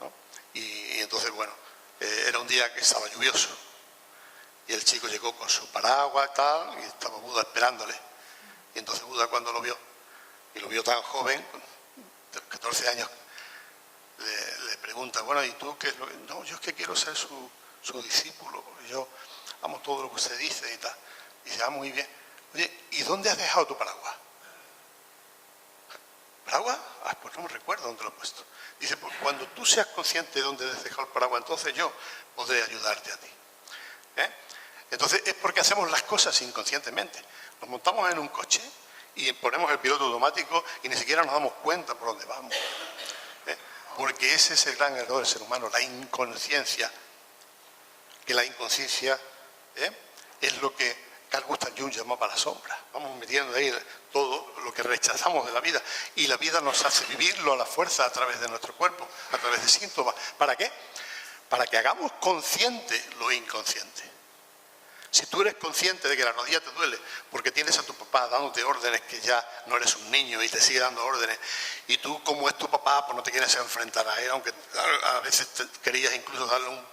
[SPEAKER 2] ¿no? Y entonces, bueno, era un día que estaba lluvioso, y el chico llegó con su paraguas y tal, y estaba Buda esperándole. Y entonces Buda, cuando lo vio, y lo vio tan joven, de 14 años, le pregunta, bueno, ¿y tú qué es lo que...? No, yo es que quiero ser su discípulo, porque yo amo todo lo que usted dice y tal. Y dice, muy bien. Oye, ¿y dónde has dejado tu paraguas? ¿Paraguas? Pues no me recuerdo dónde lo he puesto. Dice, pues cuando tú seas consciente de dónde has dejado el paraguas, entonces yo podré ayudarte a ti. Entonces es porque hacemos las cosas inconscientemente. Nos montamos en un coche y ponemos el piloto automático y ni siquiera nos damos cuenta por dónde vamos. Porque ese es el gran error del ser humano, la inconsciencia. Que la inconsciencia es lo que Carl Gustav Jung llamaba la sombra. Vamos metiendo ahí todo lo que rechazamos de la vida. Y la vida nos hace vivirlo a la fuerza a través de nuestro cuerpo, a través de síntomas. ¿Para qué? Para que hagamos consciente lo inconsciente. Si tú eres consciente de que la rodilla te duele porque tienes a tu papá dándote órdenes, que ya no eres un niño y te sigue dando órdenes, y tú, como es tu papá, pues no te quieres enfrentar a él, aunque a veces querías incluso darle un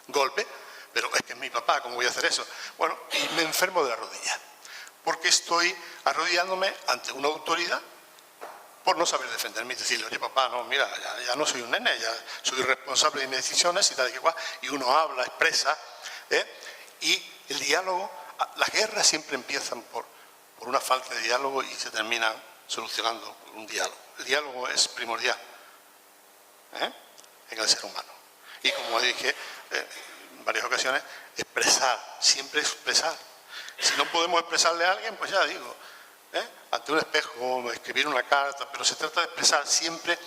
[SPEAKER 2] golpe, pero es que es mi papá, ¿cómo voy a hacer eso? Bueno, y me enfermo de la rodilla, porque estoy arrodillándome ante una autoridad por no saber defenderme y decirle, oye papá, no, mira, ya no soy un nene, ya soy responsable de mis decisiones y tal y cual, y uno habla, expresa, y el diálogo, las guerras siempre empiezan por una falta de diálogo y se terminan solucionando por un diálogo. El diálogo es primordial en el ser humano. Y como dije en varias ocasiones, expresar, siempre expresar. Si no podemos expresarle a alguien, pues ya digo, ante un espejo, escribir una carta, pero se trata de expresar siempre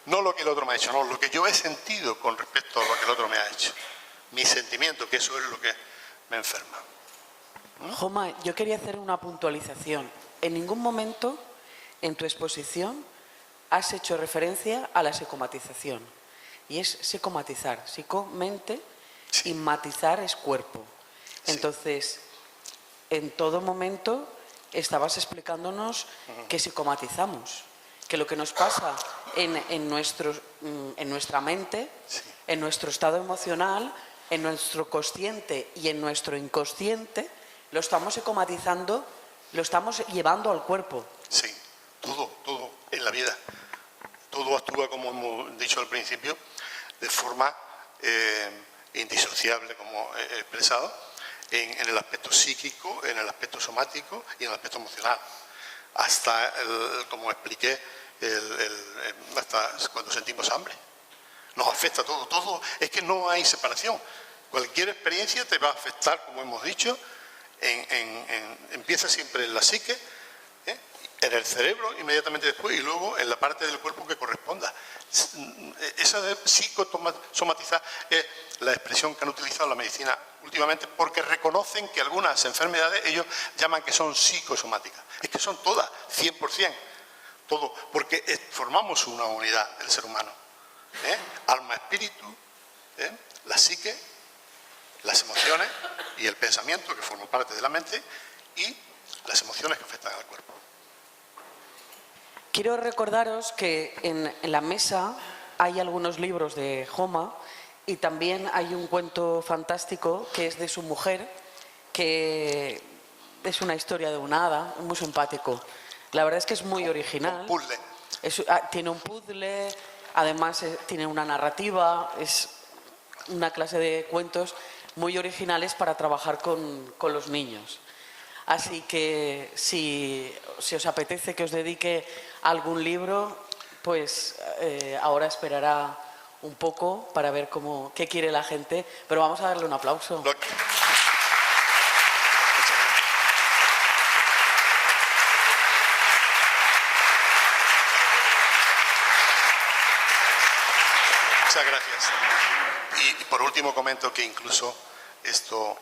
[SPEAKER 2] no lo que el otro me ha hecho, no, lo que yo he sentido con respecto a lo que el otro me ha hecho. Mi sentimiento, que eso es lo que me enferma.
[SPEAKER 1] Joma, yo quería hacer una puntualización. En ningún momento en tu exposición has hecho referencia a la psicomatización. Y es psicomatizar, psico-mente, y matizar es cuerpo. Entonces, en todo momento estabas explicándonos que psicomatizamos, que lo que nos pasa en nuestra mente, en nuestro estado emocional, en nuestro consciente y en nuestro inconsciente, lo estamos psicomatizando, lo estamos llevando al cuerpo.
[SPEAKER 2] Sí, todo en la vida. Todo actúa, como hemos dicho al principio, de forma indisociable, como he expresado, en el aspecto psíquico, en el aspecto somático y en el aspecto emocional. Hasta, como expliqué, hasta cuando sentimos hambre. Nos afecta todo, es que no hay separación. Cualquier experiencia te va a afectar, como hemos dicho, empieza siempre en la psique, en el cerebro inmediatamente después y luego en la parte del cuerpo que corresponda. Esa de psicosomatizar es la expresión que han utilizado la medicina últimamente, porque reconocen que algunas enfermedades ellos llaman que son psicosomáticas. Es que son todas, 100%, todo, porque formamos una unidad del ser humano. Alma, espíritu, la psique, las emociones y el pensamiento, que forma parte de la mente, y las emociones que afectan al cuerpo.
[SPEAKER 1] Quiero recordaros que en la mesa hay algunos libros de Joma y también hay un cuento fantástico que es de su mujer, que es una historia de una hada, muy simpático. La verdad es que es muy original.
[SPEAKER 2] Un puzzle.
[SPEAKER 1] Tiene un puzzle, además tiene una narrativa, es una clase de cuentos muy originales para trabajar con los niños. Así que si os apetece que os dedique a algún libro, pues ahora esperará un poco para ver qué quiere la gente, pero vamos a darle un aplauso.
[SPEAKER 2] Muchas gracias. Y por último comento que incluso esto